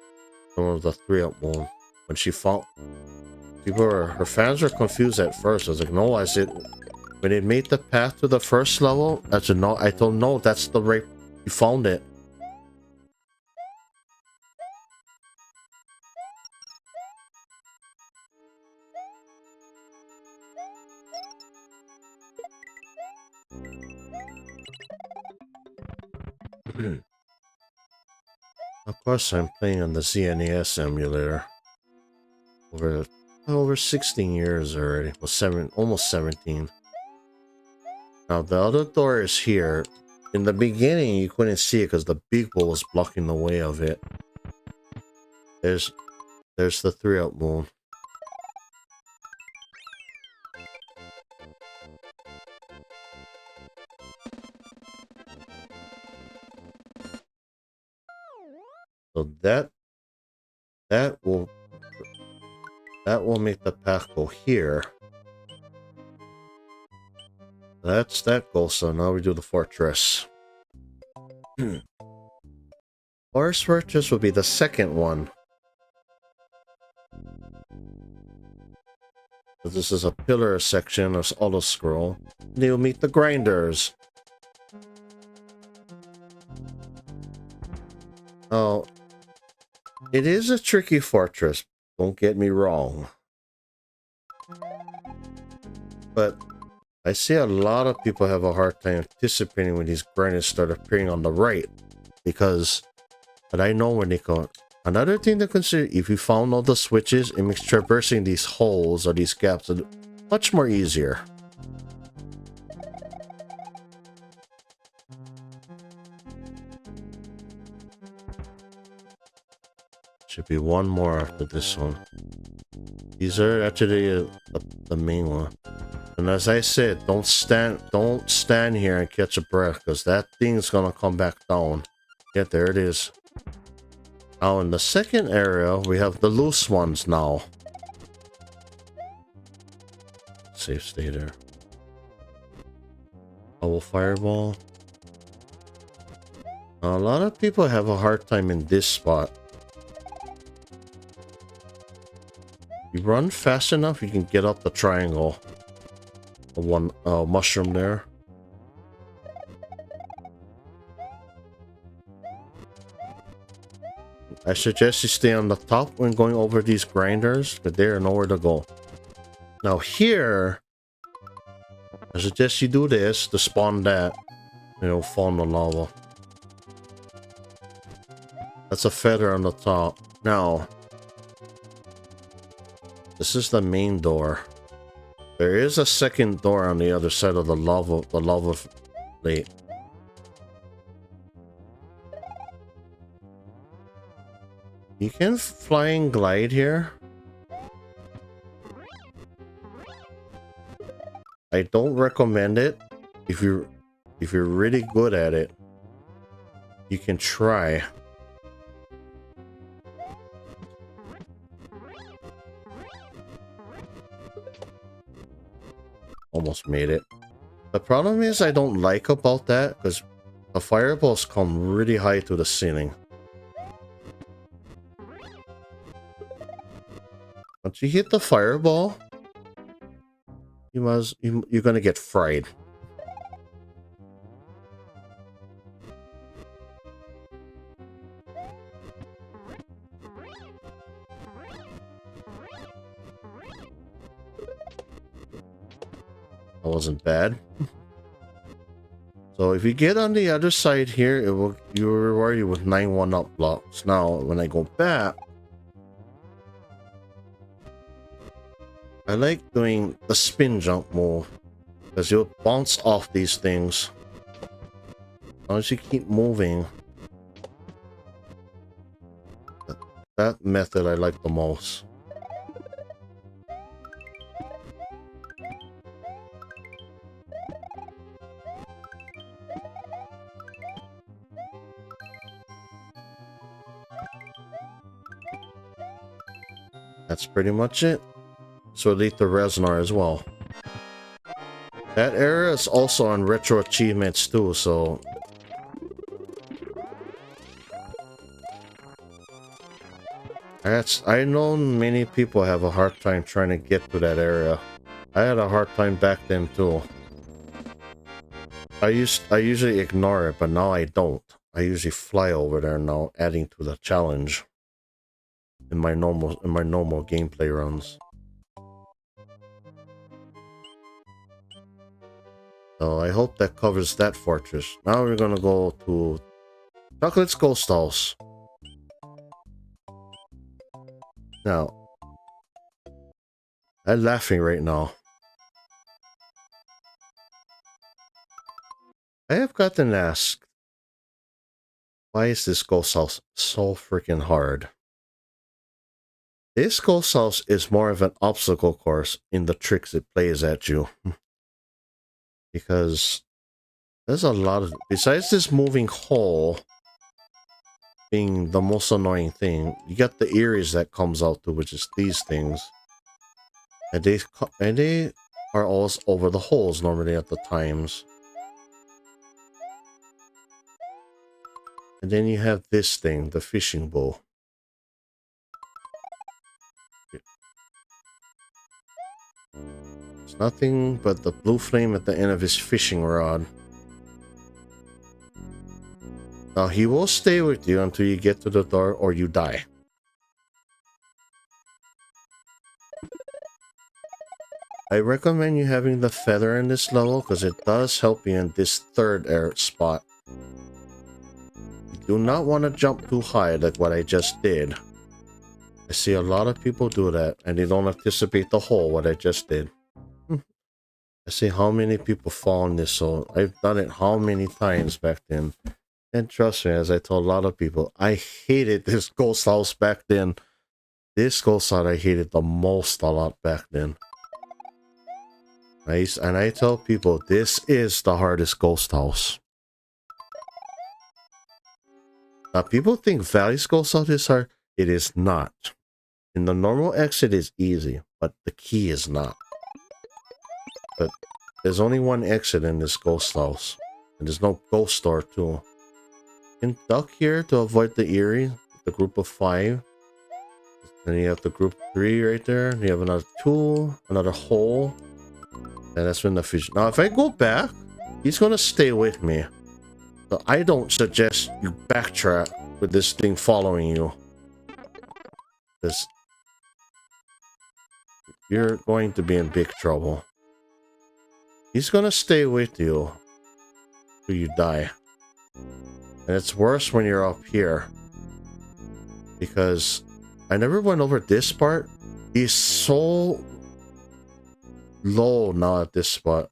The one with the 3-up moon. When she found... her fans were confused at first. I was like, no, I said... When it made the path to the first level, I said, no, I told no, that's the right... You found it. Of course, I'm playing on the ZNES emulator. Over 16 years already. Well, almost 17. Now, the other door is here. In the beginning, you couldn't see it because the big bull was blocking the way of it. There's the 3-up moon. So that will make the path go here. That's that goal. So now we do the fortress. Forest fortress will be the second one. So this is a pillar section of auto scroll. And you'll meet the grinders. Oh, it is a tricky fortress. Don't get me wrong. But I see a lot of people have a hard time anticipating when these grinders start appearing on the right. Because, but I know when they come. Another thing to consider, if you found all the switches, it makes traversing these holes or these gaps much more easier. Should be one more after this one. These are actually the main one. And as I said, don't stand here and catch a breath, because that thing's gonna come back down. Yeah, there it is. Now in the second area, we have the loose ones now. Safe stay there. Bubble fireball. Now, a lot of people have a hard time in this spot. You run fast enough, you can get up the triangle. The one mushroom there. I suggest you stay on the top when going over these grinders, but there are nowhere to go. Now here, I suggest you do this to spawn that. It'll fall in the lava. That's a feather on the top. Now, this is the main door. There is a second door on the other side of the lava plate. You can fly and glide here. I don't recommend it. If you're really good at it, you can try. Almost made it. The problem is I don't like about that because the fireballs come really high to the ceiling. Once you hit the fireball, you're gonna get fried. That wasn't bad. So if you get on the other side here, you reward you with 9 1-up blocks. Now when I go back, I like doing the spin jump move because you'll bounce off these things as long as you keep moving. That method I like the most. That's pretty much it. So delete the Reznor as well. That area is also on retro achievements too, so I know many people have a hard time trying to get to that area. I had a hard time back then too. I usually ignore it, but now I don't. I usually fly over there now, adding to the challenge in my normal gameplay runs. So I hope that covers that fortress. Now we're gonna go to Chocolate's Ghost House. Now, I'm laughing right now. I have gotten asked, why is this Ghost House so freaking hard? This Ghost House is more of an obstacle course in the tricks it plays at you. Because there's a lot of... Besides this moving hole being the most annoying thing, you got the Eries that comes out too, which is these things. And they are always over the holes normally at the times. And then you have this thing, the fishing bow. It's nothing but the blue flame at the end of his fishing rod. Now he will stay with you until you get to the door or you die. I recommend you having the feather in this level because it does help you in this third air spot. You do not want to jump too high like what I just did. I see a lot of people do that and they don't anticipate the hole what I just did. I see how many people fall in this, so I've done it how many times back then. And trust me, as I told a lot of people, I hated this ghost house back then. This ghost house I hated the most a lot back then. And I tell people, this is the hardest ghost house. Now, people think Valley's ghost house is hard. It is not. In the normal exit is easy, but the key is not. But there's only one exit in this ghost house. And there's no ghost door too. You can duck here to avoid the Eerie, the group of 5. Then you have the group 3 right there. You have another tool, another hole. And that's when the fish... Now, if I go back, he's going to stay with me. So I don't suggest you backtrack with this thing following you. Because you're going to be in big trouble. He's going to stay with you till you die. And it's worse when you're up here. Because I never went over this part. He's so low now at this spot.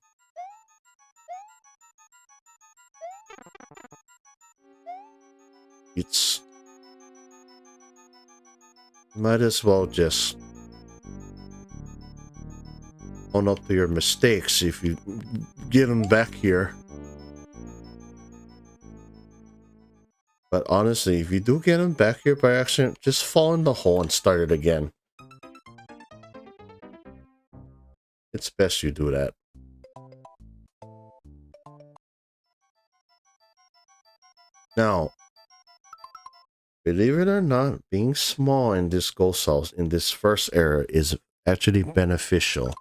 It's... Might as well just own up to your mistakes if you get him back here. But honestly, if you do get him back here by accident, just fall in the hole and start it again. It's best you do that. Now, believe it or not, being small in this ghost house in this first era is actually beneficial.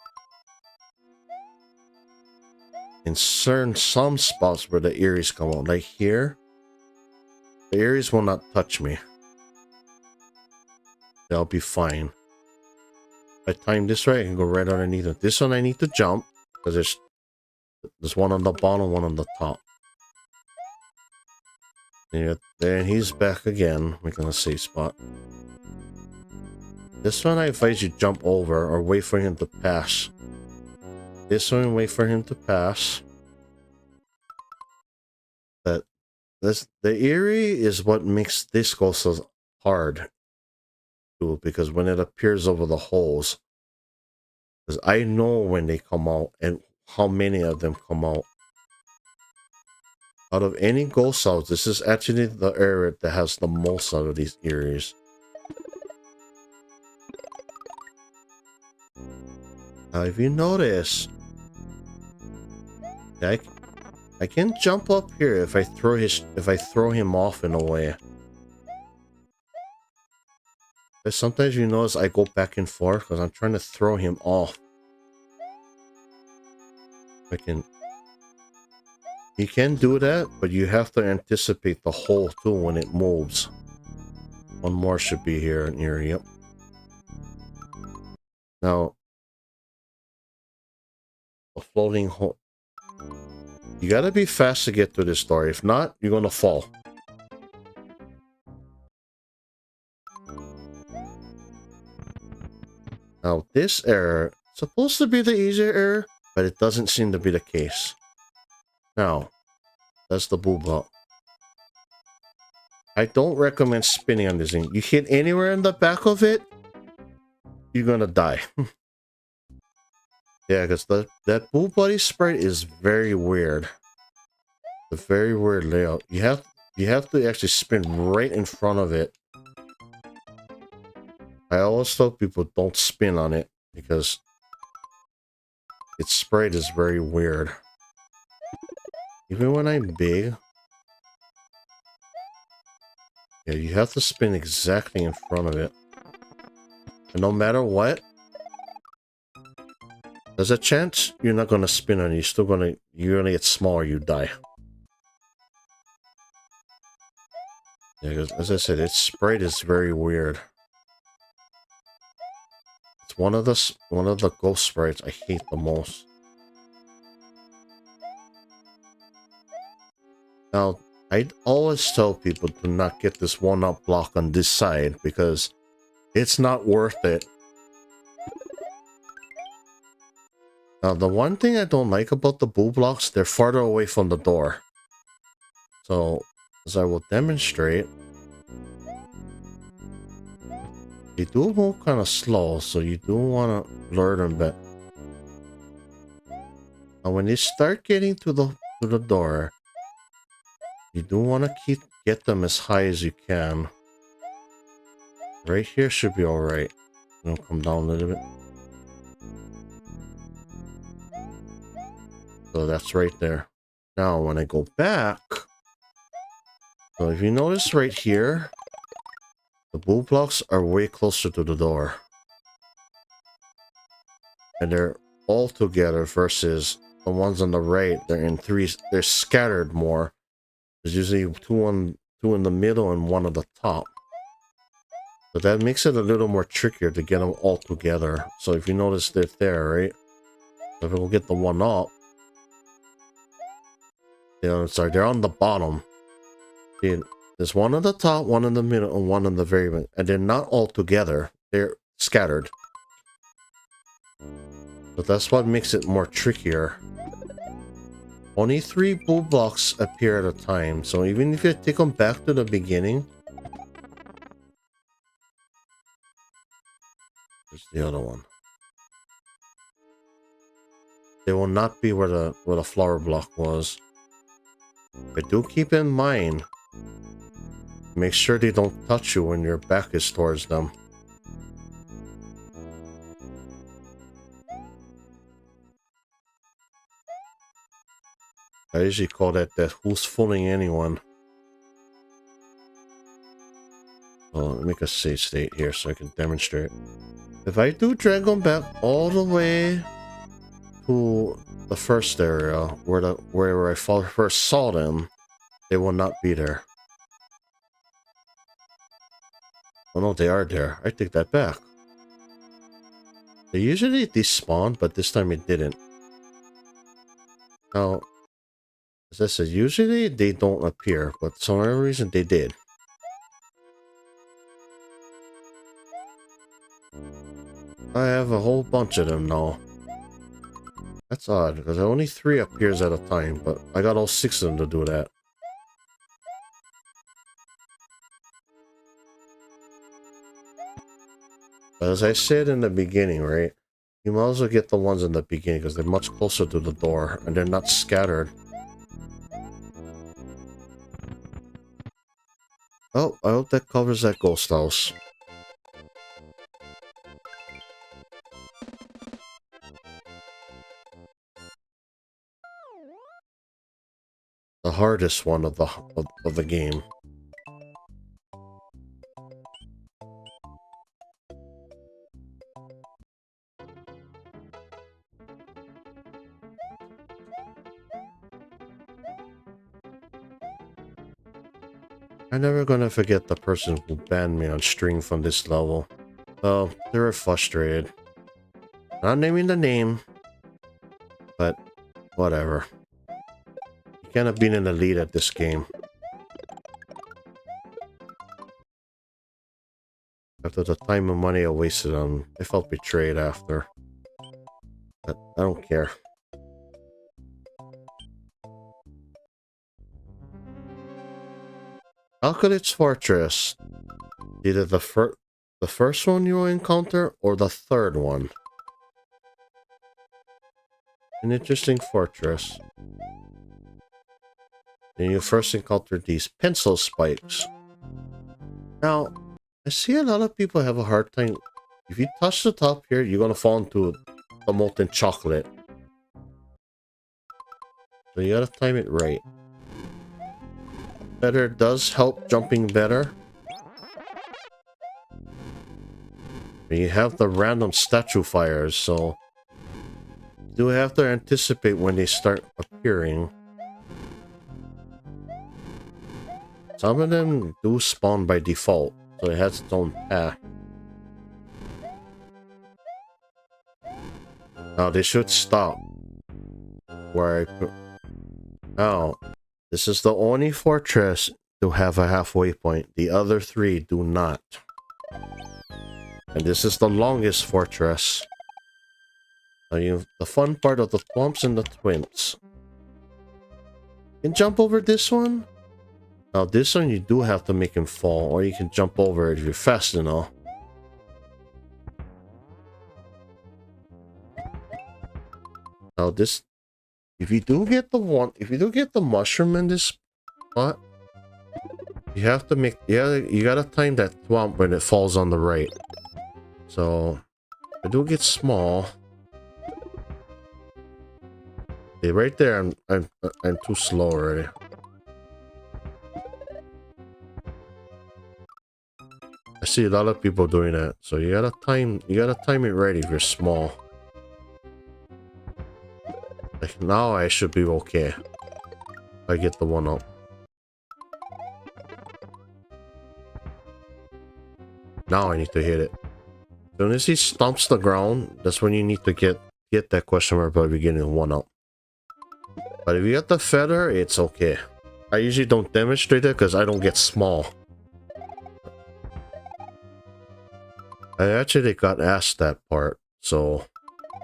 in some spots where the Eries come out. Like here, the Eries will not touch me. They'll be fine. If I time this right, I can go right underneath it. This one I need to jump, because there's one on the bottom, one on the top. Yeah, there he's back again. We're gonna safe spot. This one I advise you jump over or wait for him to pass. This one, wait for him to pass. But the Eerie is what makes this go so hard too, because when it appears over the holes, because I know when they come out and how many of them come out. Out of any ghost house, this is actually the area that has the most out of these Eries. Now, if you notice, I can jump up here if I throw him off in a way. But sometimes you notice I go back and forth because I'm trying to throw him off. You can do that, but you have to anticipate the hole too when it moves. One more should be here near, yep. Now, a floating hole. You gotta be fast to get through this door. If not, you're gonna fall. Now, this error is supposed to be the easier error, but it doesn't seem to be the case. Now, that's the boo bot. I don't recommend spinning on this thing. You hit anywhere in the back of it, you're gonna die. Yeah, because that Boo Buddy sprite is very weird. A very weird layout. You have to actually spin right in front of it. I always tell people don't spin on it because its sprite is very weird. Even when I'm big, yeah, you have to spin exactly in front of it. And no matter what, there's a chance you're not gonna spin on it. You're gonna get smaller, you die. Yeah, because as I said, its sprite is very weird. It's one of the ghost sprites I hate the most. Now, I always tell people to not get this one-up block on this side because it's not worth it. Now, the one thing I don't like about the boo blocks, they're farther away from the door. So, as I will demonstrate, they do move kind of slow, so you do want to lure them back. Now, when you start getting to the door, you do want to get them as high as you can. Right here should be alright. Come down a little bit. So that's right there. Now, when I go back, so if you notice right here, the boo blocks are way closer to the door. And they're all together versus the ones on the right, they're scattered more. There's usually two in the middle and one at the top. So that makes it a little more trickier to get them all together. So if you notice they're there, right? So if we'll get the one up, they're on the bottom. There's one on the top, one in the middle, and one in the very end. And they're not all together. They're scattered. But that's what makes it more trickier. Only 3 boo blocks appear at a time. So even if you take them back to the beginning. There's the other one. They will not be where the flower block was. But do keep in mind, make sure they don't touch you when your back is towards them. I usually call that who's fooling anyone. Oh, let me make a save state here so I can demonstrate. If I do drag them back all the way to the first area where I first saw them, they will not be there. Oh no, they are there. I take that back. They usually despawn, but this time it didn't. Now, as I said, usually they don't appear, but for some reason they did. I have a whole bunch of them now. That's odd, because only 3 appears at a time, but I got all 6 of them to do that. But as I said in the beginning, right? You might as well get the ones in the beginning, because they're much closer to the door, and they're not scattered. Oh, I hope that covers that ghost house. The hardest one of the game. I'm never gonna forget the person who banned me on stream from this level. Oh, they were frustrated. Not naming the name, but whatever. You can't have been in the lead at this game. After the time and money I wasted on them, I felt betrayed after. But I don't care. Alkalit's Fortress. Either the first one you will encounter or the third one. An interesting fortress. Then you first encounter these pencil spikes. Now, I see a lot of people have a hard time. If you touch the top here, you're gonna fall into the molten chocolate. So you gotta time it right. Better does help jumping better. And you have the random statue fires, so you do have to anticipate when they start appearing. Some of them do spawn by default, so it has its own path. Now they should stop. Where I put... Now, this is the only fortress to have a halfway point. The other 3 do not. And this is the longest fortress. Now the fun part of the Thwomps and the Twimps. You can jump over this one. Now this one you do have to make him fall, or you can jump over it if you're fast enough. Now this, if you do get the mushroom in this spot, you have to make, you gotta time that thwomp when it falls on the right. So I do get small. Okay, right there, I'm too slow already. I see a lot of people doing that, so you gotta time it right if you're small. Like now I should be okay. If I get the one up. Now I need to hit it. As soon as he stomps the ground, that's when you need to get that question mark by beginning one up. But if you get the feather, it's okay. I usually don't demonstrate it because I don't get small. I actually got asked that part, so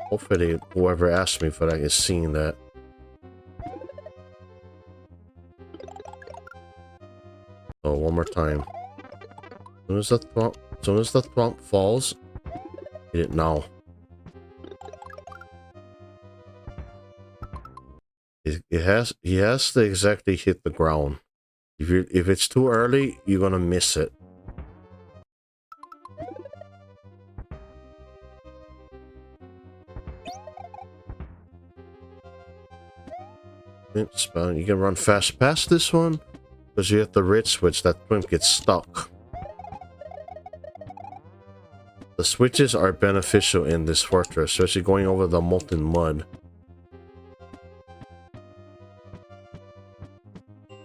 hopefully whoever asked me for that is seeing that. So one more time. As soon as the thwomp falls, hit it now. He has to exactly hit the ground. If it's too early, you're gonna miss it. You can run fast past this one, because you have the red switch, that twimp gets stuck. The switches are beneficial in this fortress, especially going over the molten mud.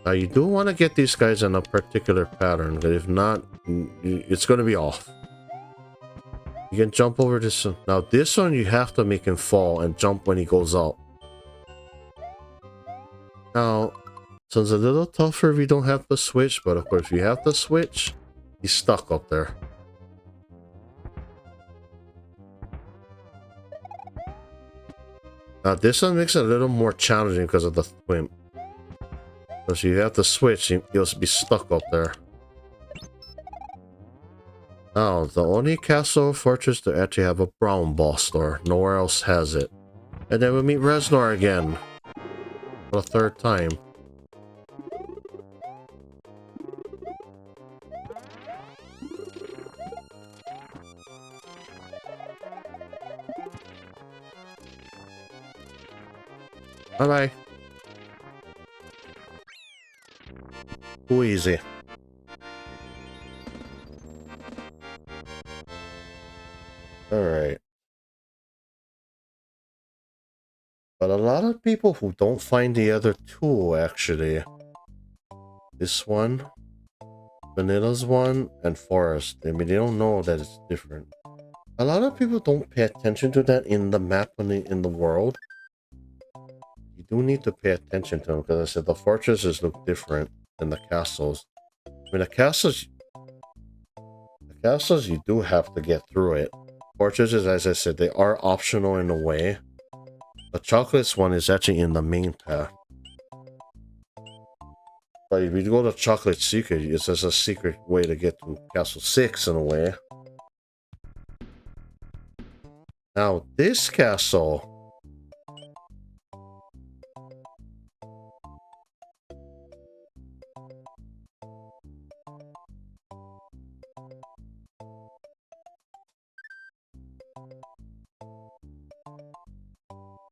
Now you do want to get these guys in a particular pattern, but if not, it's going to be off. You can jump over this one. Now this one you have to make him fall and jump when he goes out. Now, sounds a little tougher if you don't have to switch, but of course if you have to switch, he's stuck up there. Now this one makes it a little more challenging because of the swim. Because you have to switch, you'll be stuck up there. Now, the only castle or fortress to actually have a brown boss door. Nowhere else has it. And then we meet Reznor again. For the third time. Bye-bye. Too easy. Alright. But a lot of people who don't find the other two, actually. This one, Vanilla's one, and Forest. I mean, they don't know that it's different. A lot of people don't pay attention to that in the map in the world. You do need to pay attention to them, because I said the fortresses look different than the castles. I mean, the castles, you do have to get through it. Fortresses, as I said, they are optional in a way. The chocolates one is actually in the main path. But if you go to Chocolate Secret, it's just a secret way to get to Castle 6 in a way. Now, this castle...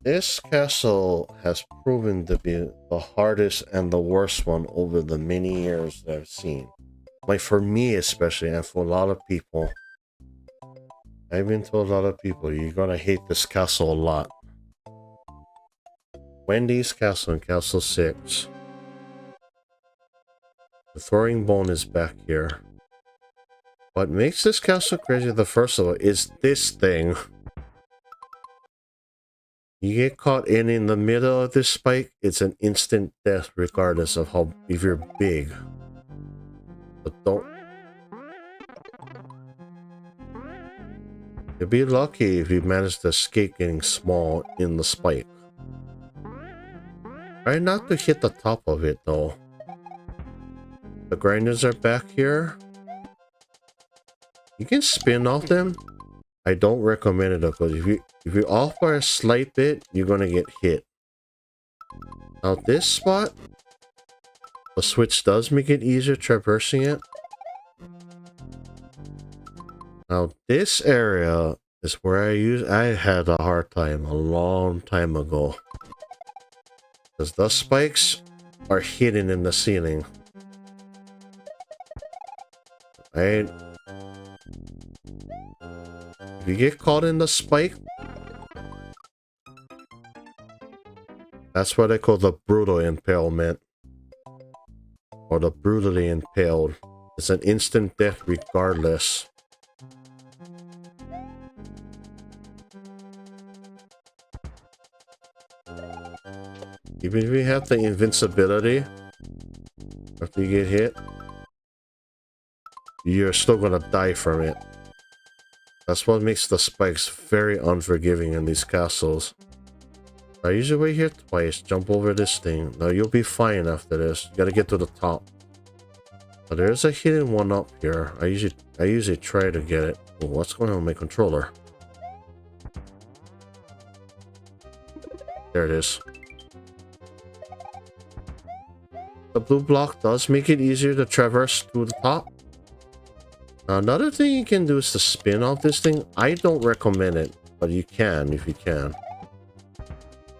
This castle has proven to be the hardest and the worst one over the many years that I've seen. Like for me especially, and for a lot of people. I've been told a lot of people, you're gonna hate this castle a lot. Wendy's Castle in Castle 6. The throwing bone is back here. What makes this castle crazy, the first of all, is this thing. You get caught in the middle of this spike, it's an instant death regardless of how, if you're big. But don't... You'll be lucky if you manage to escape getting small in the spike. Try not to hit the top of it though. The grinders are back here. You can spin off them. I don't recommend it though, because if you off by a slight bit, you're gonna get hit. Now this spot, the switch does make it easier traversing it. Now this area is where I had a hard time a long time ago. Because the spikes are hidden in the ceiling. Right? If you get caught in the spike, that's what I call the brutal impalement. Or the brutally impaled. It's an instant death regardless. Even if you have the invincibility after you get hit, you're still gonna die from it. That's what makes the spikes very unforgiving in these castles. I usually wait here twice, jump over this thing. Now you'll be fine after this. You gotta get to the top. But there's a hidden one up here. I usually try to get it. Oh, what's going on with my controller? There it is. The blue block does make it easier to traverse to the top. Another thing you can do is to spin off this thing. I don't recommend it, but you can if you can.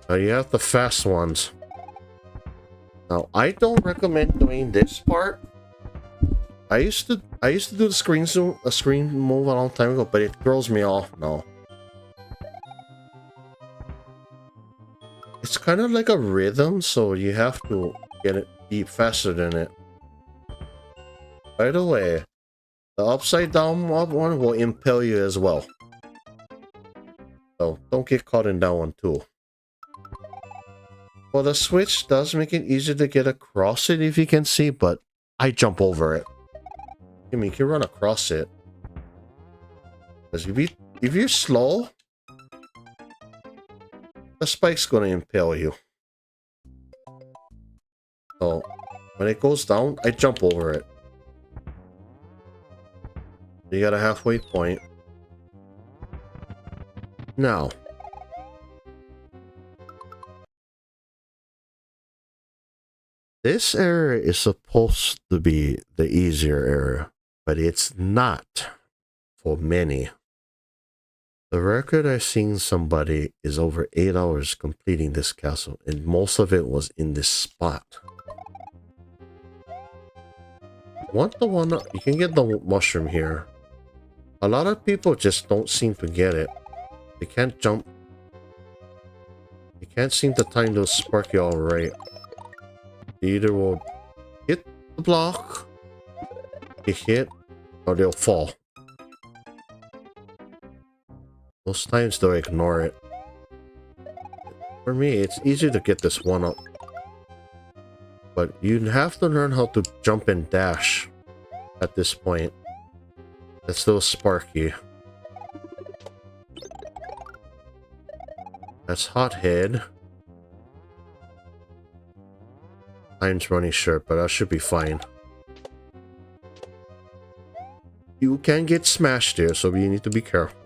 Now you have the fast ones. Now I don't recommend doing this part. I used to do the screen move a long time ago, but it throws me off now. It's kind of like a rhythm, so you have to get it. eat faster than it. By the way, the upside down mob one will impale you as well. So don't get caught in that one too. Well, the switch does make it easier to get across it if you can see, but I jump over it. I mean, you can run across it. Because if you're slow, the spike's gonna impale you. So when it goes down, I jump over it. You got a halfway point. Now, this area is supposed to be the easier area, but it's not for many. The record I've seen somebody is over 8 hours completing this castle, and most of it was in this spot. Want the one up? You can get the mushroom here. A lot of people just don't seem to get it. They can't jump. They can't seem to time those sparky all right. They either will hit the block, get hit, or they'll fall. Most times they'll ignore it. For me, it's easy to get this one up. But you have to learn how to jump and dash at this point. That's still sparky. That's hothead. Time's running short, but that should be fine. You can get smashed there, so you need to be careful.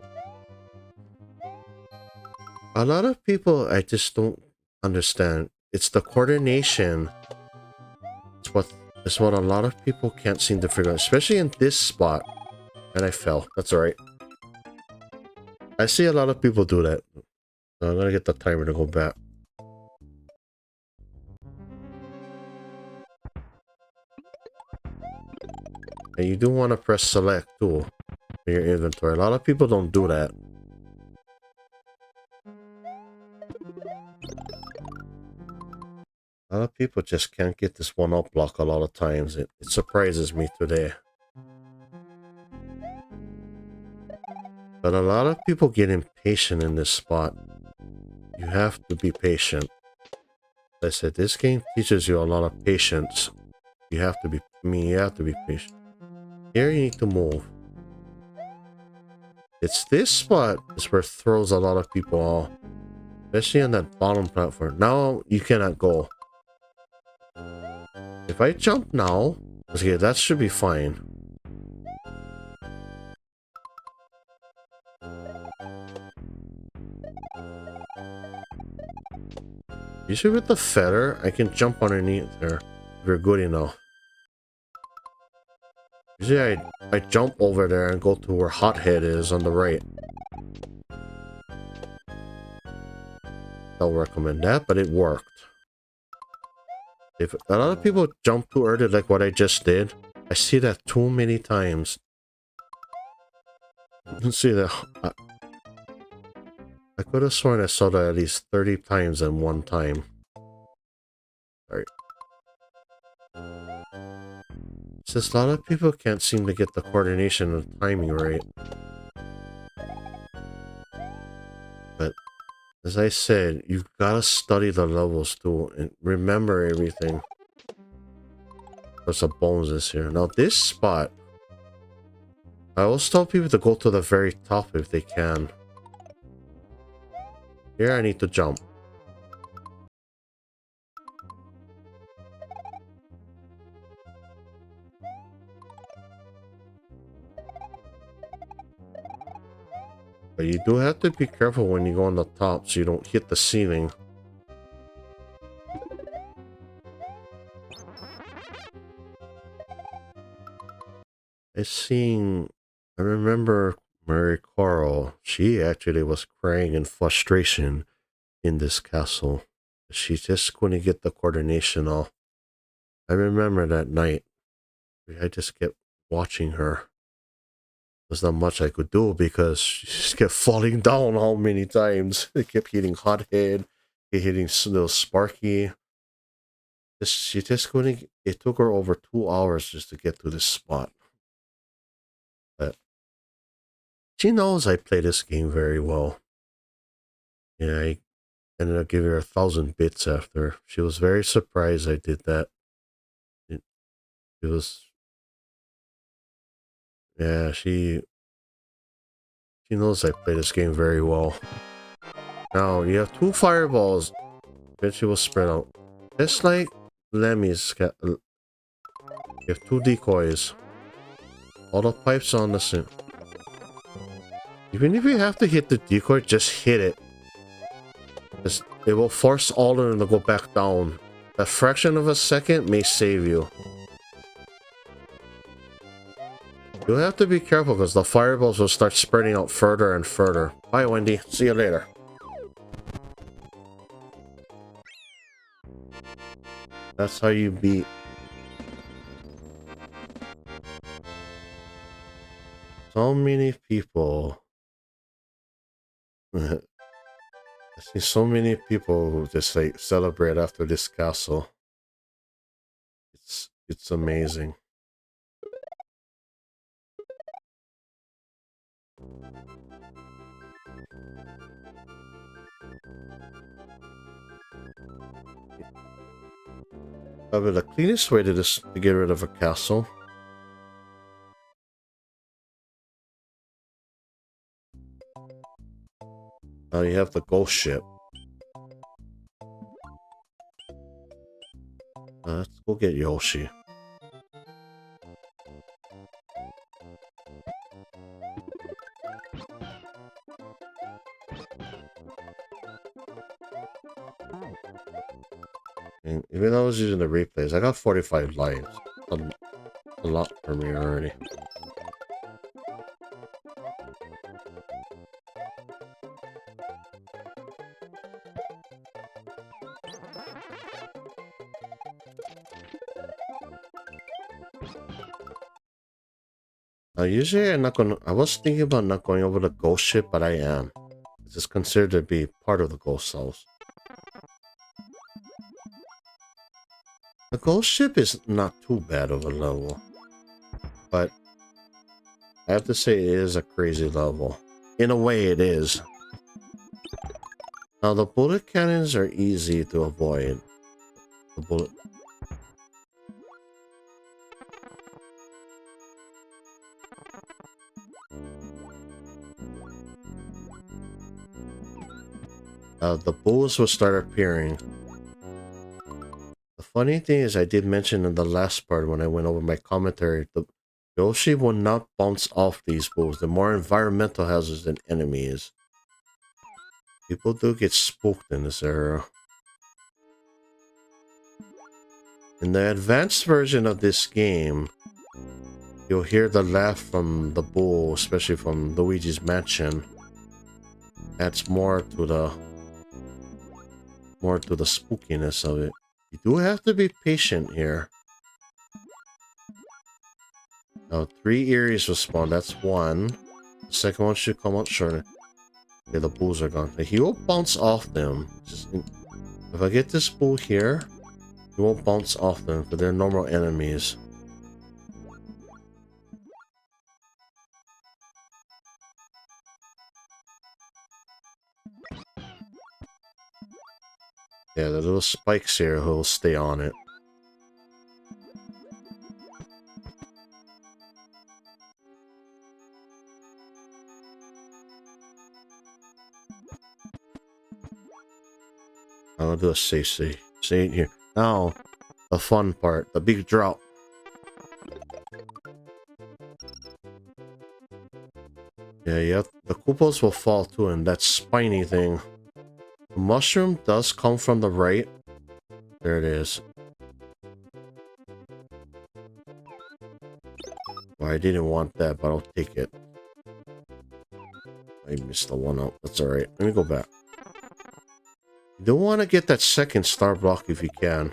A lot of people, I just don't understand. It's the coordination. It's what a lot of people can't seem to figure out, especially in this spot. And I fell. That's alright. I see a lot of people do that. So I'm gonna get the timer to go back. And you do want to press select too in your inventory. A lot of people don't do that. A lot of people just can't get this one up block a lot of times. It surprises me today. But a lot of people get impatient in this spot. You have to be patient. As I said, this game teaches you a lot of patience. You have to be, you have to be patient. Here you need to move. It's this spot is where it throws a lot of people off. Especially on that bottom platform. Now you cannot go. If I jump now, okay, that should be fine. Usually with the feather, I can jump underneath there if you're good enough. Usually I jump over there and go to where Hothead is on the right. Don't recommend that, but it worked. If a lot of people jump too early like what I just did, I see that too many times. You can see that. I could have sworn I saw that at least 30 times in one time. Alright. Since a lot of people can't seem to get the coordination and timing right. But as I said, you've got to study the levels too and remember everything. There's some bonuses here. Now this spot, I always tell people to go to the very top if they can. Here I need to jump. But you do have to be careful when you go on the top so you don't hit the ceiling. I remember Mary Coral, she actually was crying in frustration in this castle. She just couldn't get the coordination off. I remember that night. I just kept watching her. There's not much I could do because she just kept falling down how many times. They kept hitting Hothead, hitting little Sparky. She just couldn't. It took her over 2 hours just to get to this spot. But she knows I play this game very well. Yeah, I ended up giving her 1,000 bits after. She was very surprised I did that. It, it was, yeah, she knows I play this game very well. Now, you have 2 fireballs. Then she will spread out. Just like Lemmy's got, you have 2 decoys. All the pipes on the same. Even if you have to hit the decoy, just hit it. It will force all of them to go back down. A fraction of a second may save you. You have to be careful because the fireballs will start spreading out further and further. Bye, Wendy. See you later. That's how you beat. So many people. I see so many people who just like celebrate after this castle. It's amazing. Probably the cleanest way to get rid of a castle. Now you have the ghost ship. Let's go get Yoshi. And even though I was using the replays, I got 45 lives. A lot for me already. Usually I'm not gonna. I was thinking about not going over the ghost ship, but I am. It's considered to be part of the ghost house. The ghost ship is not too bad of a level, but I have to say it is a crazy level. In a way, it is. Now the bullet cannons are easy to avoid. The bullet. The bulls will start appearing. The funny thing is, I did mention in the last part when I went over my commentary, the Yoshi will not bounce off these bulls. The more environmental hazards an enemy is. People do get spooked in this era. In the advanced version of this game, you'll hear the laugh from the bull, especially from Luigi's Mansion. Adds more to the spookiness of it. You do have to be patient here. Now 3 Eries will spawn. That's one. The second one should come out shortly. Okay, the bulls are gone. He will bounce off them. If I get this bull here, he won't bounce off them, but they're normal enemies. Yeah, the little spikes here will stay on it. I'll do a save here. Now, the fun part, the big drop. Yeah, the Koopas will fall too, and that spiny thing. The mushroom does come from the right. There it is. Well, I didn't want that, but I'll take it. I missed the one out. That's alright. Let me go back. You don't want to get that second star block if you can.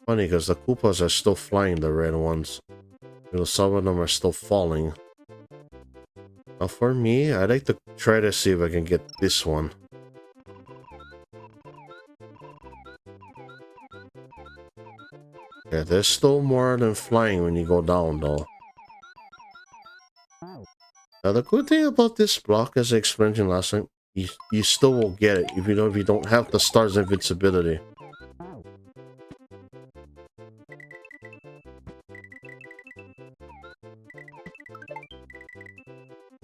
Funny, because the Koopas are still flying, the red ones. You know, some of them are still falling. Now for me, I'd like to try to see if I can get this one. Yeah, there's still more than flying when you go down, though. Now, the good thing about this block, as I explained to you last time, you still will get it, even though if you don't have the star's invincibility.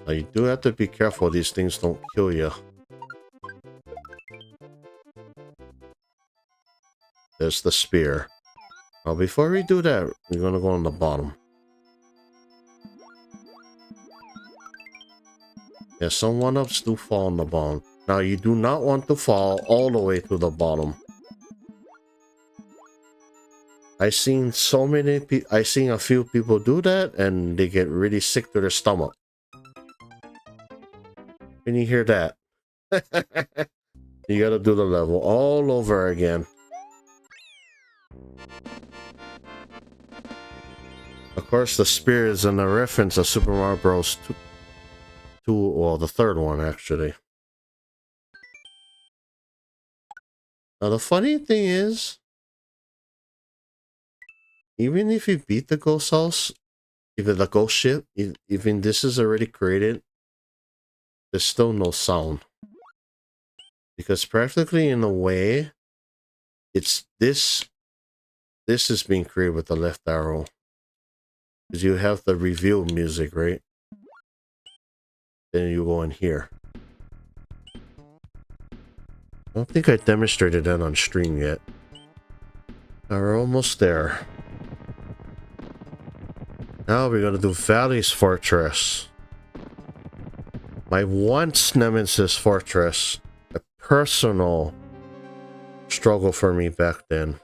Now, you do have to be careful these things don't kill you. There's the spear. Now, before we do that, we're gonna go on the bottom. Yeah, some one-ups do fall on the bottom. Now, you do not want to fall all the way to the bottom. I seen a few people do that, and they get really sick to their stomach. Can you hear that? You gotta do the level all over again. Of course, the spear is in a reference of Super Mario Bros. 2, well, the third one, actually. Now, the funny thing is, even if you beat the ghost house, even the ghost ship, even this is already created, there's still no sound. Because practically, in a way, it's this is being created with the left arrow. Because you have the reveal music, right? Then you go in here. I don't think I demonstrated that on stream yet. Now we're almost there. Now we're gonna do Valley's Fortress. My once nemesis fortress. A personal struggle for me back then.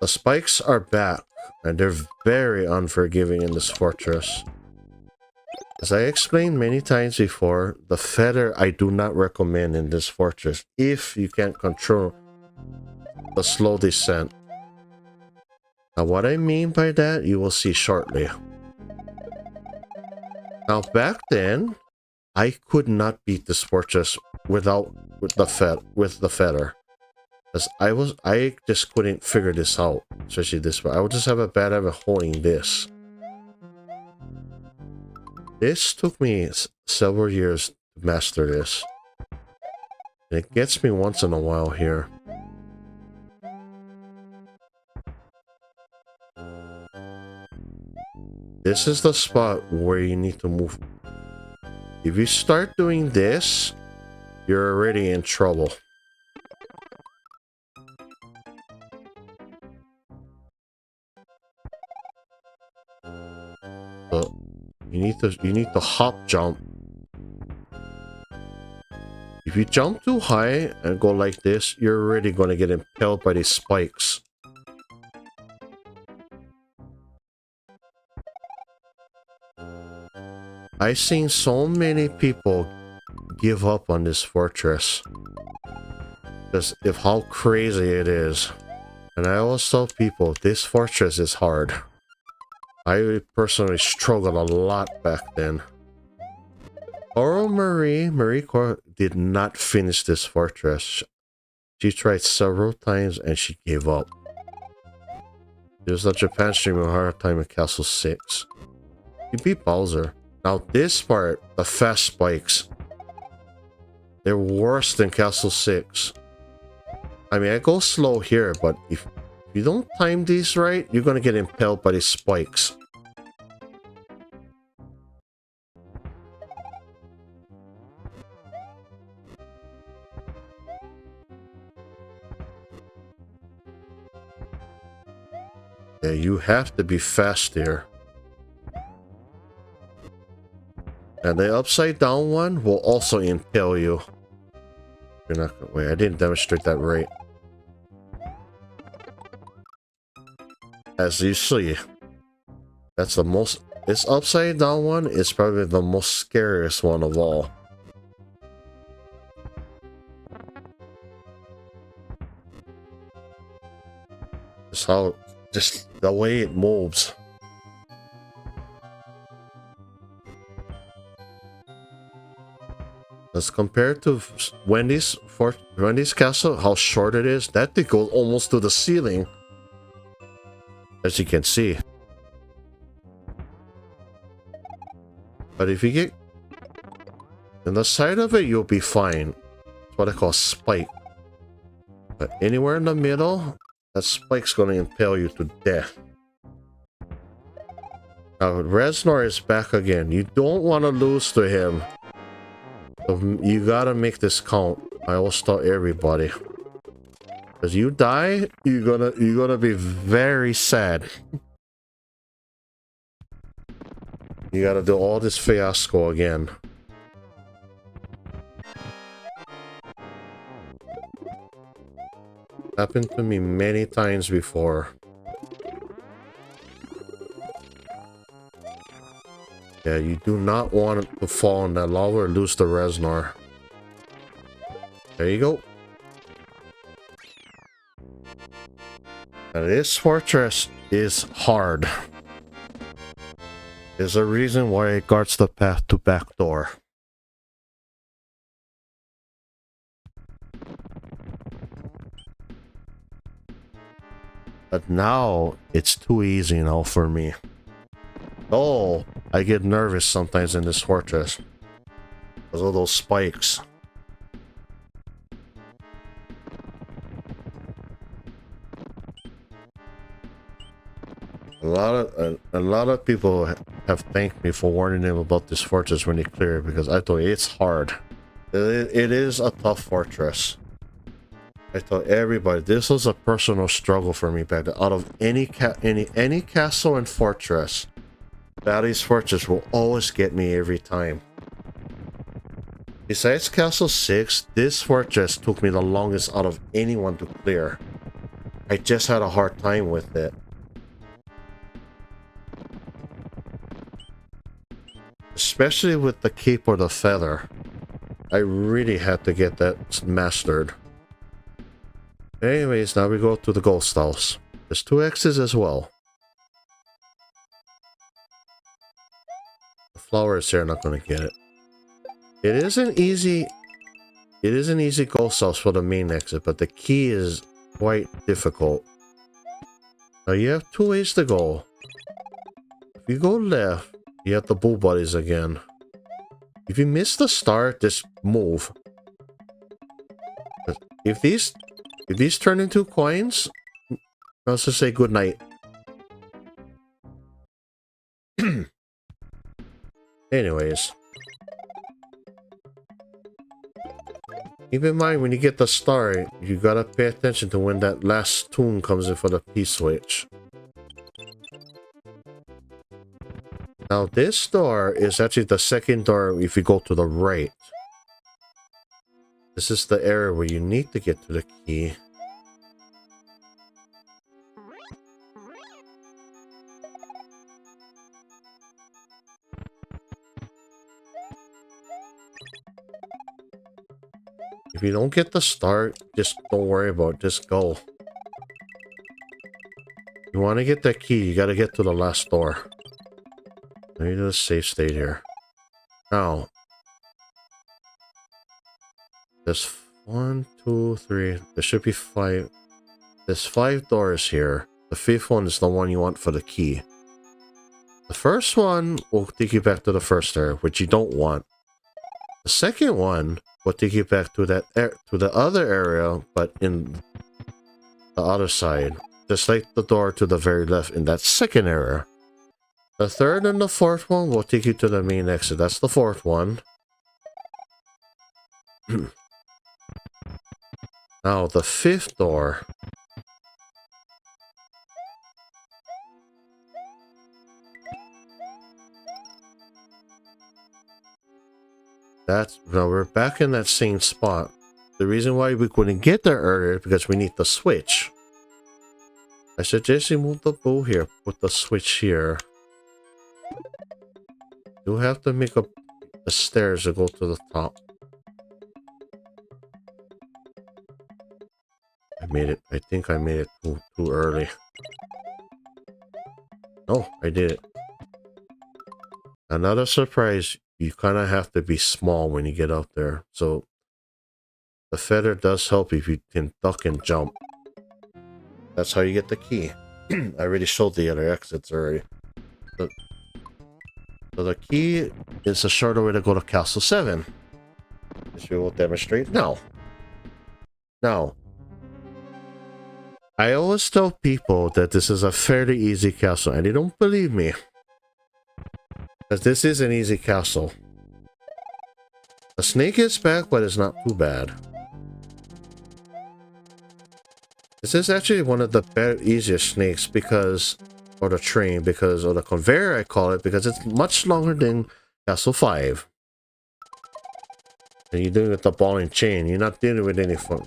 The spikes are back, and they're very unforgiving in this fortress. As I explained many times before, the feather I do not recommend in this fortress if you can't control the slow descent. Now, what I mean by that, you will see shortly. Now, back then, I could not beat this fortress with the feather. Because I just couldn't figure this out, especially this way. I would just have a bad habit holding this. This took me several years to master this. And it gets me once in a while here. This is the spot where you need to move. If you start doing this, you're already in trouble. But you need to hop jump. If you jump too high and go like this, you're already going to get impaled by these spikes. I've seen so many people give up on this fortress because of how crazy it is. And I always tell people, this fortress is hard. I personally struggled a lot back then. Oro Marie Core did not finish this fortress. She tried several times and she gave up. There's a Japan stream with a hard time in Castle 6. You beat Bowser. Now this part, the fast spikes, they're worse than Castle 6. I mean, I go slow here, but if you don't time these right, you're gonna get impaled by these spikes. Yeah, you have to be fast here. And the upside down one will also impale you. You're not gonna wait, I didn't demonstrate that right. As you see, that's the most, this upside down one is probably the most scariest one of all. Just the way it moves. As compared to Wendy's castle, how short it is, that thing goes almost to the ceiling. As you can see. But if you get in the side of it, you'll be fine. It's what I call spike. But anywhere in the middle, that spike's going to impale you to death. Now, Reznor is back again. You don't want to lose to him. So you gotta make this count. I always tell everybody. Because you die, you're gonna be very sad. You gotta do all this fiasco again. Happened to me many times before. Yeah, you do not want to fall in that lava or lose the Reznor. There you go. Now this fortress is hard. There's a reason why it guards the path to back door. But now, it's too easy now for me. Oh, I get nervous sometimes in this fortress. Because of those spikes. A lot of people have thanked me for warning them about this fortress when they clear it, because I told you it's hard. It is a tough fortress. I told everybody this was a personal struggle for me back then. Out of any castle and fortress, Valley's Fortress will always get me every time. Besides Castle 6, this fortress took me the longest out of anyone to clear. I just had a hard time with it. Especially with the cape or the feather. I really had to get that mastered. Anyways, now we go to the ghost house. There's 2 X's as well. The flowers here, not gonna get it. It is an easy ghost house for the main exit, but the key is quite difficult. Now you have 2 ways to go. If you go left, you have the bull buddies again. If you miss the start, just move. If these turn into coins, I'll just say good night. Anyways. Keep in mind when you get the star, you gotta pay attention to when that last tune comes in for the P-switch. Now this door is actually the second door if you go to the right. This is the area where you need to get to the key. If you don't get the start, just don't worry about it, just go. You want to get that key, you gotta get to the last door. I need a safe state here. Now, there's 1, 2, 3. There should be 5. There's 5 doors here. The 5th one is the one you want for the key. The first one will take you back to the first area, which you don't want. The second one will take you back to the other area, but in the other side, just like the door to the very left in that second area. The third and the fourth one will take you to the main exit. That's the 4th one. Now, the 5th door. Now we're back in that same spot. The reason why we couldn't get there earlier is because we need the switch. I suggest you move the bow here, put the switch here. You have to make up the stairs to go to the top. I think I made it too early. No, I did it. Another surprise, you kind of have to be small when you get out there. So the feather does help if you can duck and jump. That's how you get the key. I already showed the other exits already. So the key is a shorter way to go to Castle 7. Which we will demonstrate now. Now, I always tell people that this is a fairly easy castle, and they don't believe me. Because this is an easy castle. The snake is back, but it's not too bad. This is actually one of the easiest snakes because, or the train, because, or the conveyor I call it, because it's much longer than Castle 5. And you're doing it with the ball and chain, you're not dealing with any fun.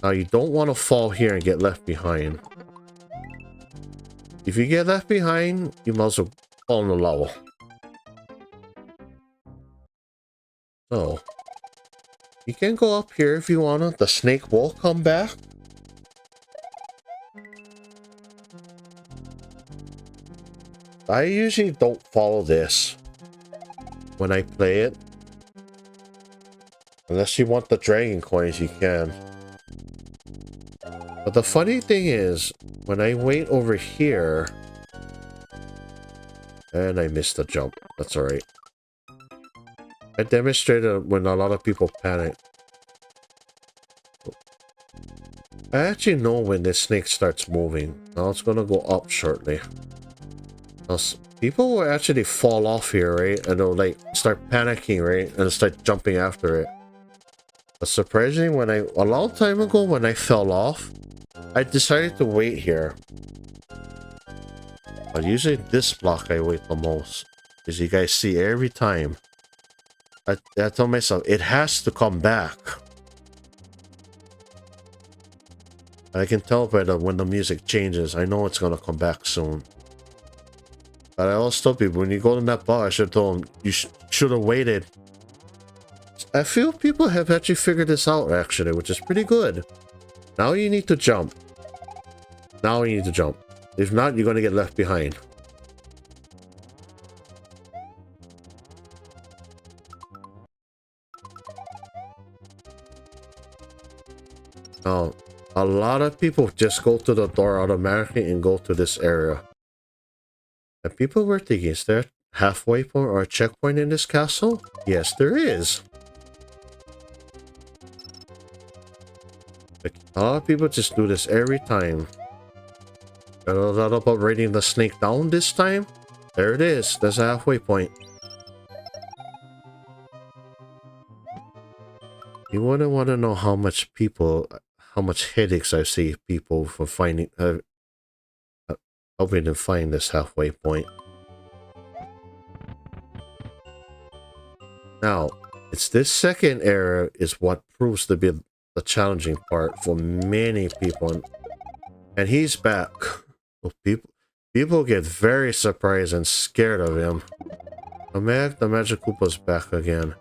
Now you don't want to fall here and get left behind. If you get left behind, you might as well fall in the level. So, you can go up here if you wanna. The snake will come back. I usually don't follow this when I play it. Unless you want the dragon coins, you can. But the funny thing is, when I wait over here... And I missed the jump. That's alright. I demonstrated when a lot of people panic. I actually know when this snake starts moving. Now it's gonna go up shortly. Now, people will actually fall off here, right? And they'll like start panicking, right? And start jumping after it. But surprisingly, a long time ago when I fell off, I decided to wait here. But usually this block I wait the most. As you guys see every time. I tell myself, it has to come back. I can tell by when the music changes, I know it's gonna come back soon. But I always tell people, when you go to that bar, I should tell them, you should have waited. I feel people have actually figured this out, actually, which is pretty good. Now you need to jump. Now you need to jump. If not, you're gonna get left behind. Now, a lot of people just go to the door automatically and go to this area. And people were thinking, is there a halfway point or a checkpoint in this castle? Yes, there is. A lot of people just do this every time. Got a lot about raiding the snake down this time. There it is. There's a halfway point. You wouldn't want to know how much headaches I see people for finding, helping them find this halfway point. Now, it's this second area is what proves to be the challenging part for many people, and he's back. So people get very surprised and scared of him. The Magic Koopa's back again.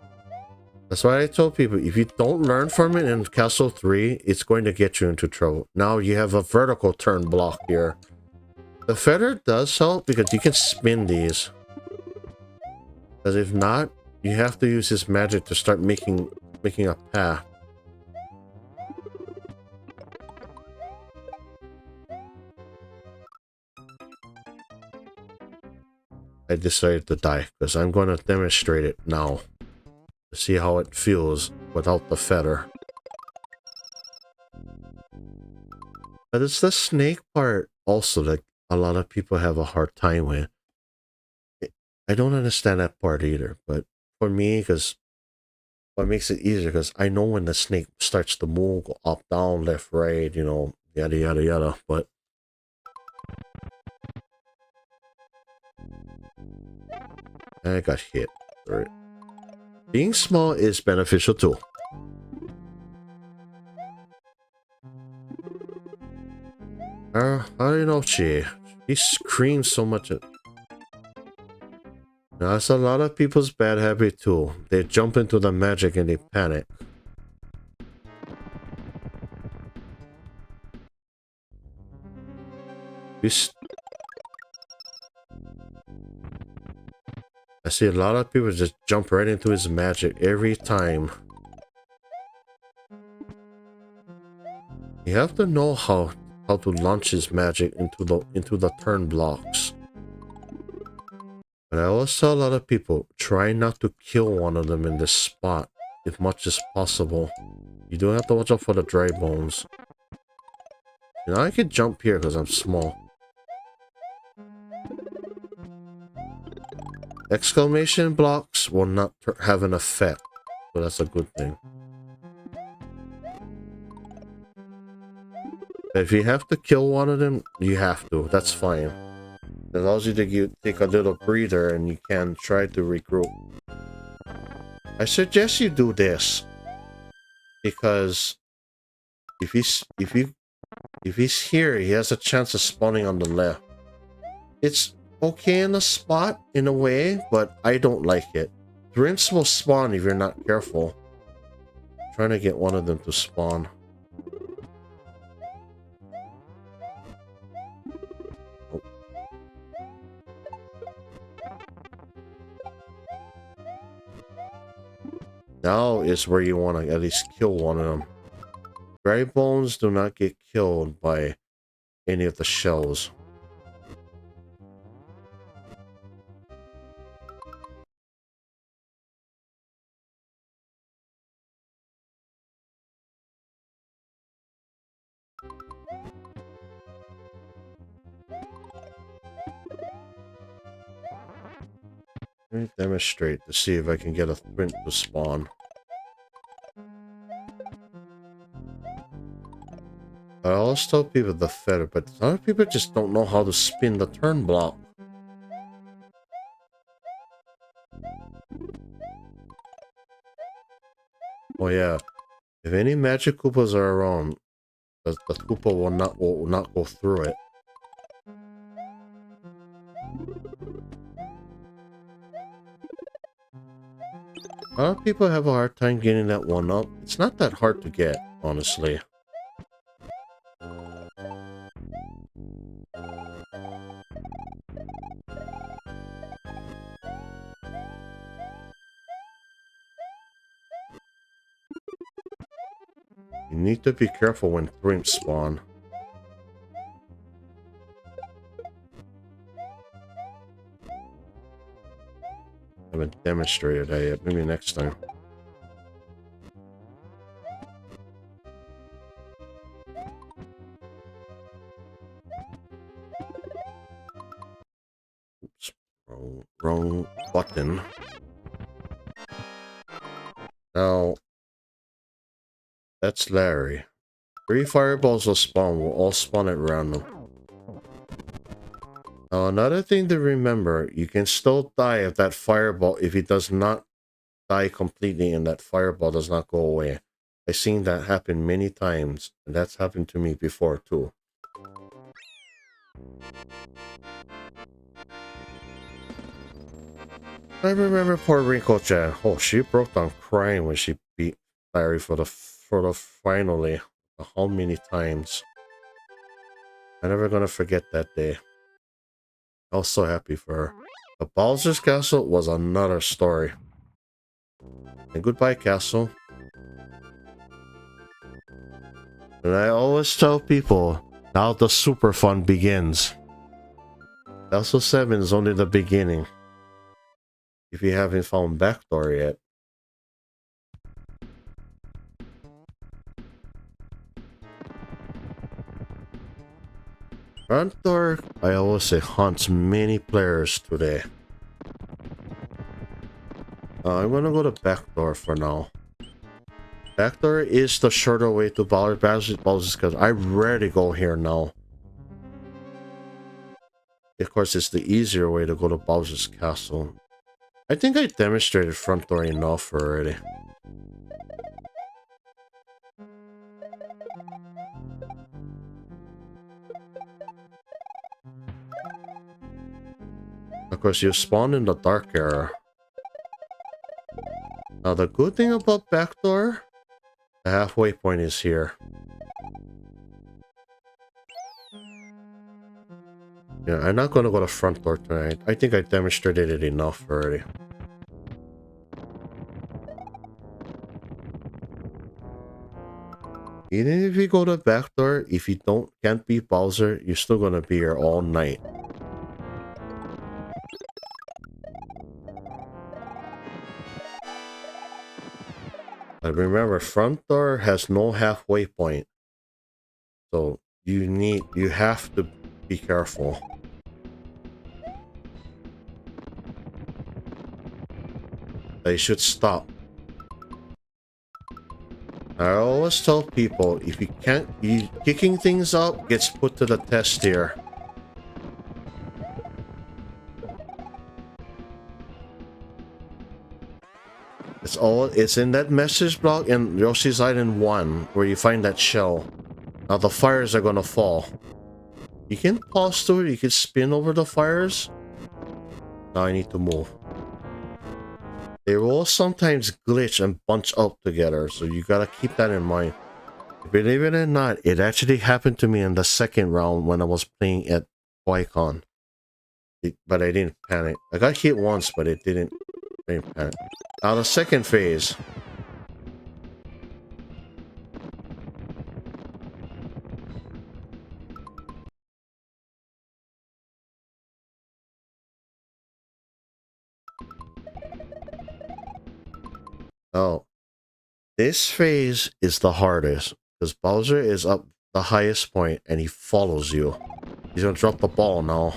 That's why I told people, if you don't learn from it in Castle 3, it's going to get you into trouble. Now you have a vertical turn block here. The feather does help because you can spin these. Because if not, you have to use his magic to start making a path. I decided to die because I'm going to demonstrate it now. To see how it feels without the feather. But it's the snake part also that a lot of people have a hard time with. I don't understand that part either, but for me, because what makes it easier, because I know when the snake starts to move, go up, down, left, right, you know, yada, yada, yada, but I got hit. All right. Being small is beneficial too. I don't know, she screams so much. Now, that's a lot of people's bad habit too. They jump into the magic and they panic. I see a lot of people just jump right into his magic every time. You have to know how to launch his magic into the turn blocks. But I always tell a lot of people, try not to kill one of them in this spot as much as possible. You do have to watch out for the dry bones. Now I can jump here because I'm small. Exclamation blocks will not have an effect, so that's a good thing. If you have to kill one of them, you have to. That's fine. It allows you to take a little breather and you can try to regroup. I suggest you do this because if he's here, he has a chance of spawning on the left. It's okay in a spot in a way, but I don't like it. Thrimps will spawn if you're not careful. I'm trying to get one of them to spawn. Oh. Now is where you want to at least kill one of them. Dry bones do not get killed by any of the shells. Let me demonstrate to see if I can get a Thrimp to spawn. I always tell people the feather, but a lot of people just don't know how to spin the turn block. Oh yeah, if any magic Koopas are around, the Koopa will not go through it. A lot of people have a hard time getting that one up. It's not that hard to get, honestly. You need to be careful when Thrimps spawn. I haven't demonstrated that yet. Maybe next time. Oops. Wrong button. Now, that's Larry. 3 fireballs will spawn. We'll all spawn at random. Now, another thing to remember, you can still die if that fireball, if it does not die completely and that fireball does not go away. I've seen that happen many times, and that's happened to me before too. I remember poor Rinko-chan. Oh, she broke down crying when she beat Larry for the finally. How many times? I'm never gonna forget that day. I was so happy for her. The Bowser's Castle was another story. And goodbye, Castle. And I always tell people, now the super fun begins. Castle 7 is only the beginning. If you haven't found Backdoor yet. Front door, I always say, haunts many players today. I'm gonna go to Backdoor for now. Backdoor is the shorter way to Bowser's because I rarely go here now. Of course, it's the easier way to go to Bowser's Castle. I think I demonstrated front door enough already. Of course, you spawn in the dark area. Now, the good thing about Backdoor, the halfway point is here. Yeah, I'm not gonna go to the front door tonight. I think I demonstrated it enough already. Even if you go to the back door, if you can't beat Bowser, you're still gonna be here all night. But remember, front door has no halfway point. So you have to be careful. They should stop. I always tell people, if you can't, kicking things out gets put to the test here. It's in that message block in Yoshi's Island 1 where you find that shell. Now the fires are gonna fall. You can pause to it, you can spin over the fires. Now I need to move. They will sometimes glitch and bunch up together, so you gotta keep that in mind. Believe it or not, it actually happened to me in the second round when I was playing at Boycon. But I didn't panic. I got hit once, but it didn't. I didn't panic. Now the second phase. Oh, this phase is the hardest because Bowser is up the highest point and he follows you. He's gonna drop the ball now.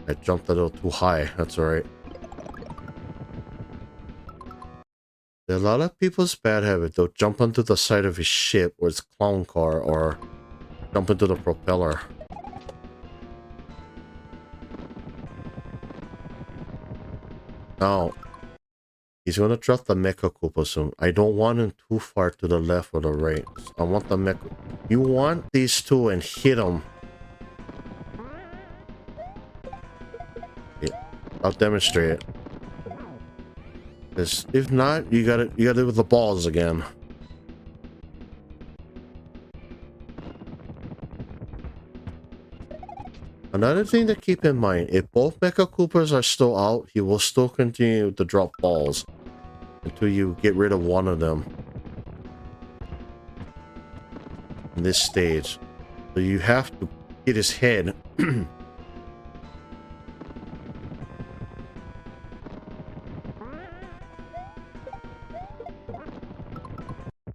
I jumped a little too high. That's alright. A lot of people's bad habit, they'll jump onto the side of his ship or his clown car or jump into the propeller. Now, he's gonna drop the Mecha Koopa soon. I don't want him too far to the left or the right. I want the Mecha... You want these two and hit them. Yeah, I'll demonstrate it. Because if not, you gotta do it with the balls again. Another thing to keep in mind, if both Mecha Koopas are still out, he will still continue to drop balls until you get rid of one of them in this stage. So you have to hit his head.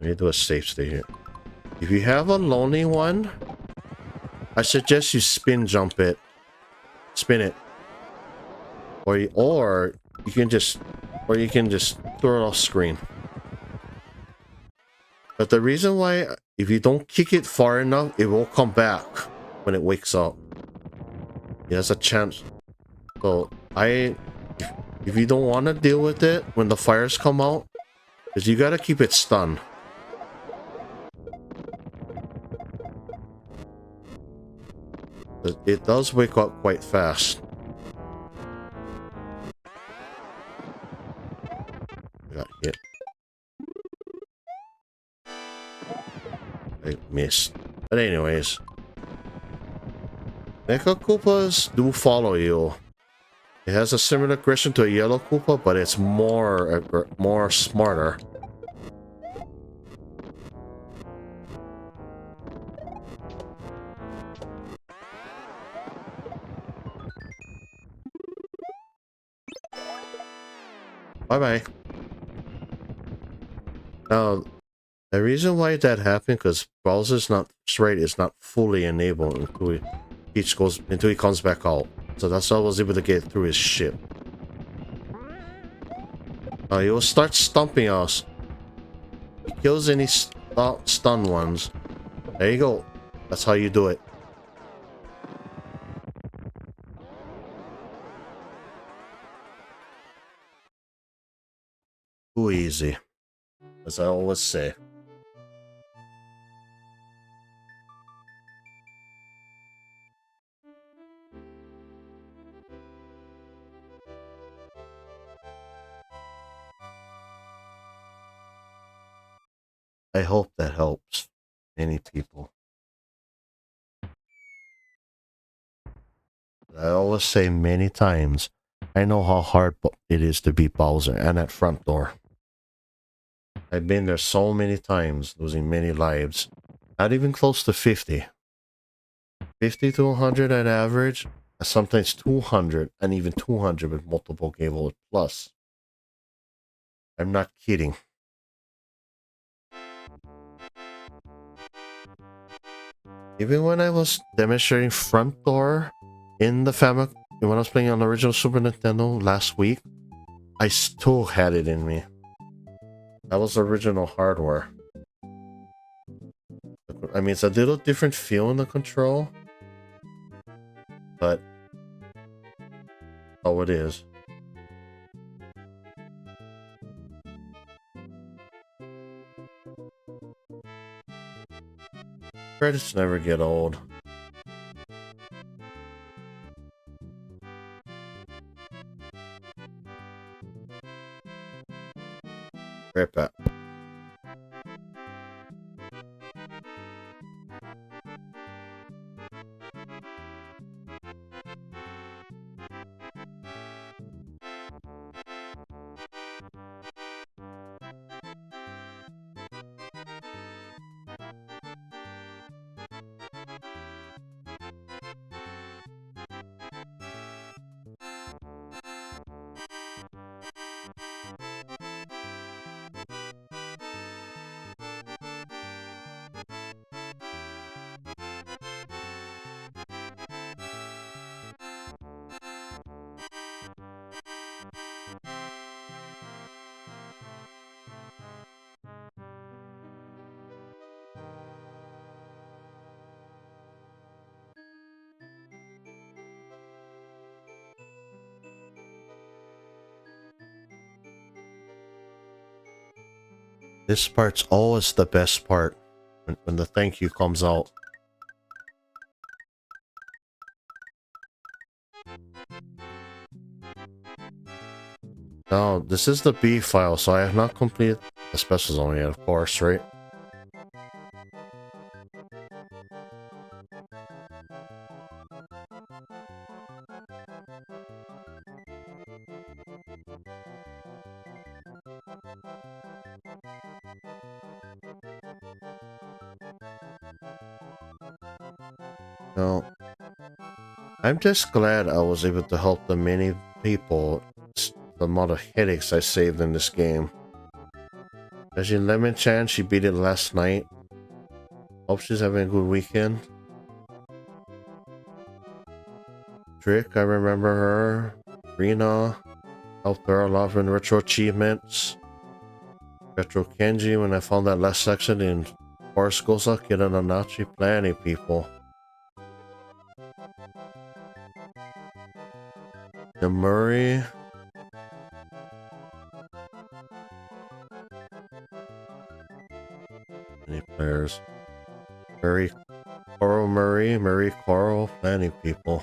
I need to do a safe stay here. If you have a lonely one, I suggest you spin jump it. Spin it. Or you can just throw it off screen. But the reason why, if you don't kick it far enough, it will come back when it wakes up. It has a chance. So if you don't want to deal with it when the fires come out, because you gotta keep it stunned. It does wake up quite fast. I got hit. I missed. But anyways. Mecha Koopas do follow you. It has a similar aggression to a yellow Koopa, but it's more smarter. Bye-bye. Now, the reason why that happened, because Bowser's not straight, is not fully enabled until he comes back out. So that's how I was able to get through his ship. He will start stumping us. He kills any stun ones. There you go. That's how you do it. Too easy. As I always say. I hope that helps many people. Zelda say many times, I know how hard it is to beat Bowser and that front door. I've been there so many times, losing many lives. Not even close to 50. 50 to 100 at average, sometimes 200, and even 200 with multiple game over plus. I'm not kidding. Even when I was demonstrating front door in the Famicom, when I was playing on the original Super Nintendo last week, I still had it in me. That was original hardware. I mean, it's a little different feel in the control, but oh, it is. Credits never get old. Right back. This part's always the best part when the thank you comes out. Now, this is the B file, so I have not completed the special zone yet, of course, right? No. I'm just glad I was able to help the many people, the amount of headaches I saved in this game. As in Lemon Chan, she beat it last night. Hope she's having a good weekend. Trick, I remember her. Rena, helped her a lot in retro achievements. Retro Kenji, when I found that last section in Forest Gosa, Kira no Nachi, plenty people. The Murray. Many players. Murray, Coral Murray Coral, plenty people.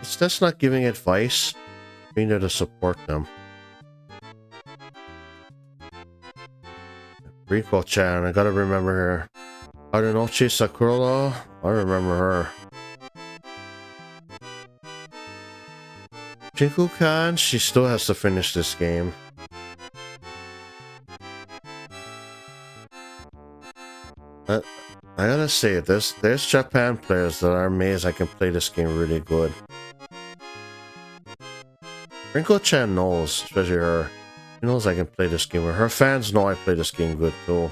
It's just not giving advice. Being there to support them. Riko-chan, I gotta remember her. Harunochi Sakura, I remember her. Chinku-kan, she still has to finish this game. I gotta say, there's Japan players that are amazed I can play this game really good. Rinko-chan knows, especially her. She knows I can play this game. Her fans know I play this game good too.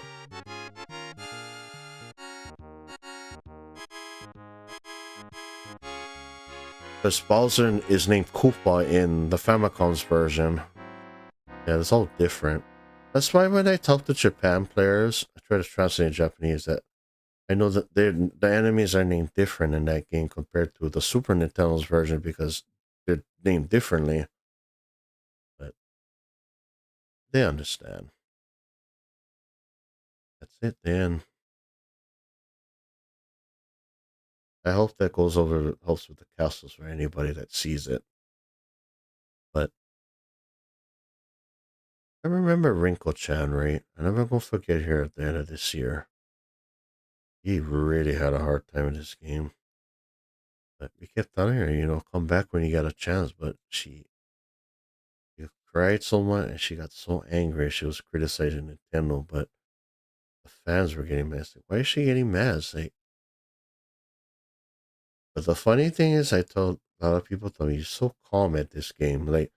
Because Bowser is named Koopa in the Famicom's version. Yeah, it's all different. That's why when I talk to Japan players, I try to translate in Japanese that I know that the enemies are named different in that game compared to the Super Nintendo's version because they're named differently. But they understand. That's it then. I hope that goes over, helps with the castles for anybody that sees it. But I remember Wrinkle-chan, right? I'm never gonna forget her at the end of this year. He really had a hard time in this game. But we kept telling her, come back when you got a chance. But she cried so much and she got so angry. She was criticizing Nintendo, but the fans were getting mad. Like, why is she getting mad? It's like, but the funny thing is, I told a lot of people, told me, you're so calm at this game. Like,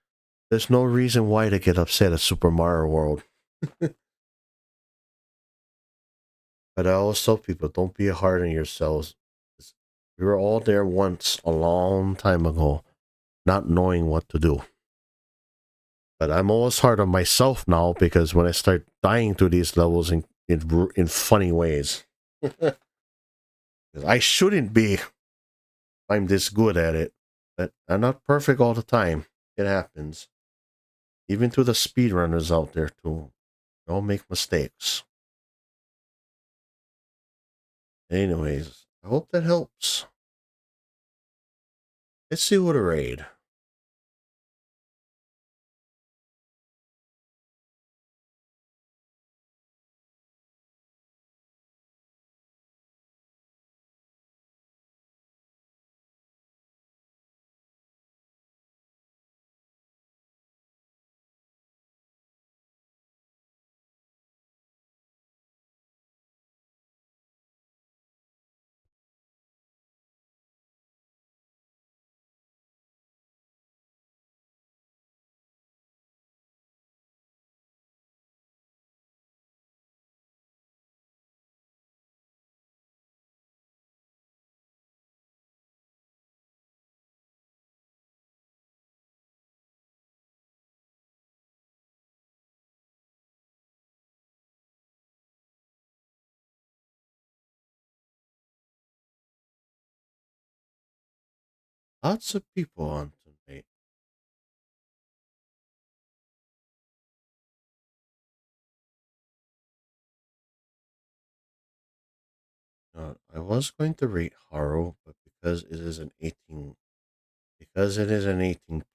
there's no reason why to get upset at Super Mario World. But I always tell people, don't be hard on yourselves. We were all there once a long time ago, not knowing what to do. But I'm always hard on myself now because when I start dying to these levels in funny ways, I shouldn't be. I'm this good at it, but I'm not perfect all the time. It happens. Even to the speedrunners out there too, they all make mistakes. Anyways, I hope that helps. Let's see what a raid. Lots of people on tonight. I was going to rate Haru, but because it is an 18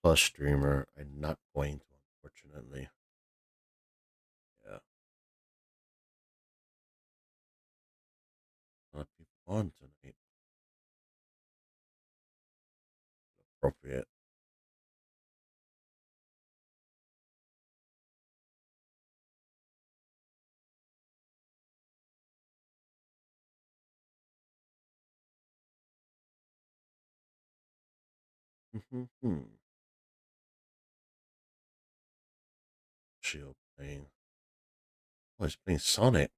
plus streamer, I'm not going to, unfortunately. Yeah, not people on tonight. Appropriate. Mm-hmm. Shield playing. Oh, he's playing Sonic.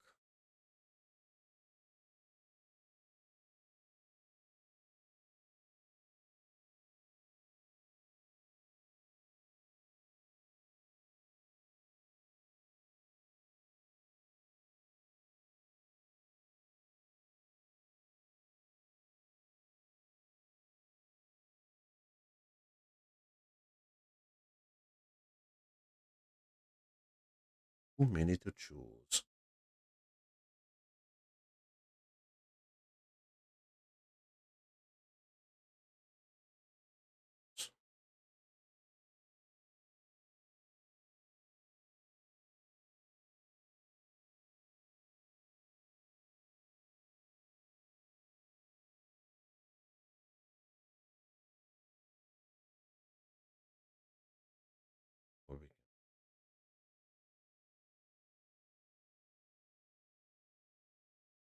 Too many to choose. What we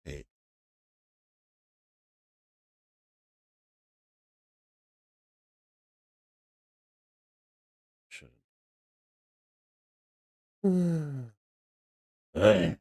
hey, shouldn't. Hey.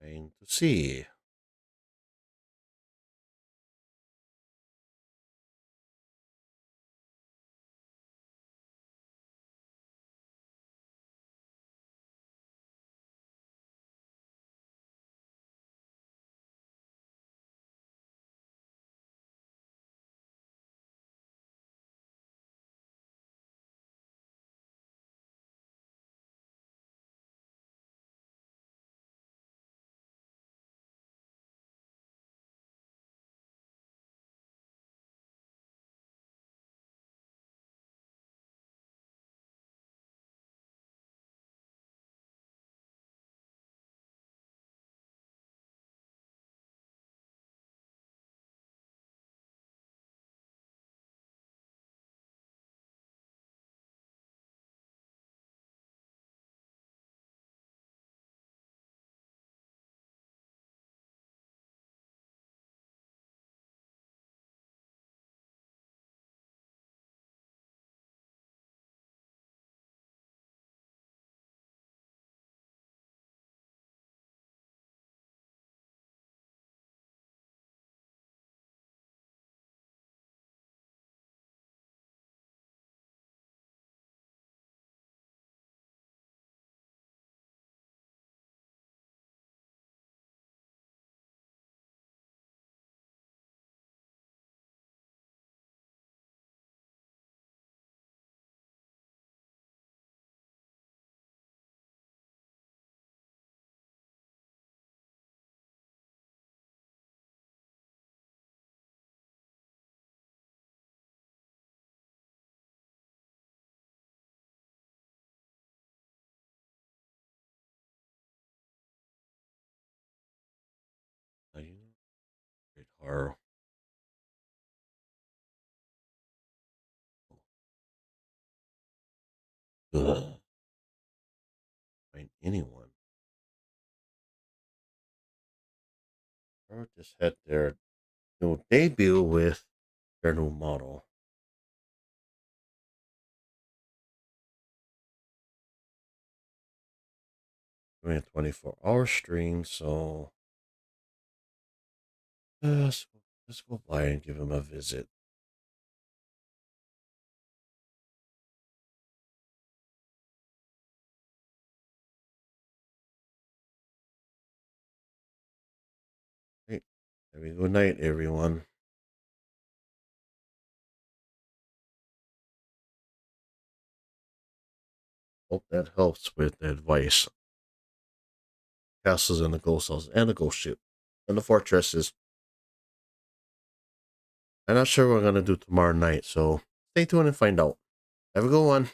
Trying to see. car. Ugh. Find anyone. Or just had their new debut with their new model. Doing a 24-hour stream, so let's go by and give him a visit. Hey, have a good night, everyone. Hope that helps with the advice. Castles and the ghost house and the ghost ship and the fortresses. I'm not sure what we're gonna do tomorrow night, so stay tuned and find out. Have a good one.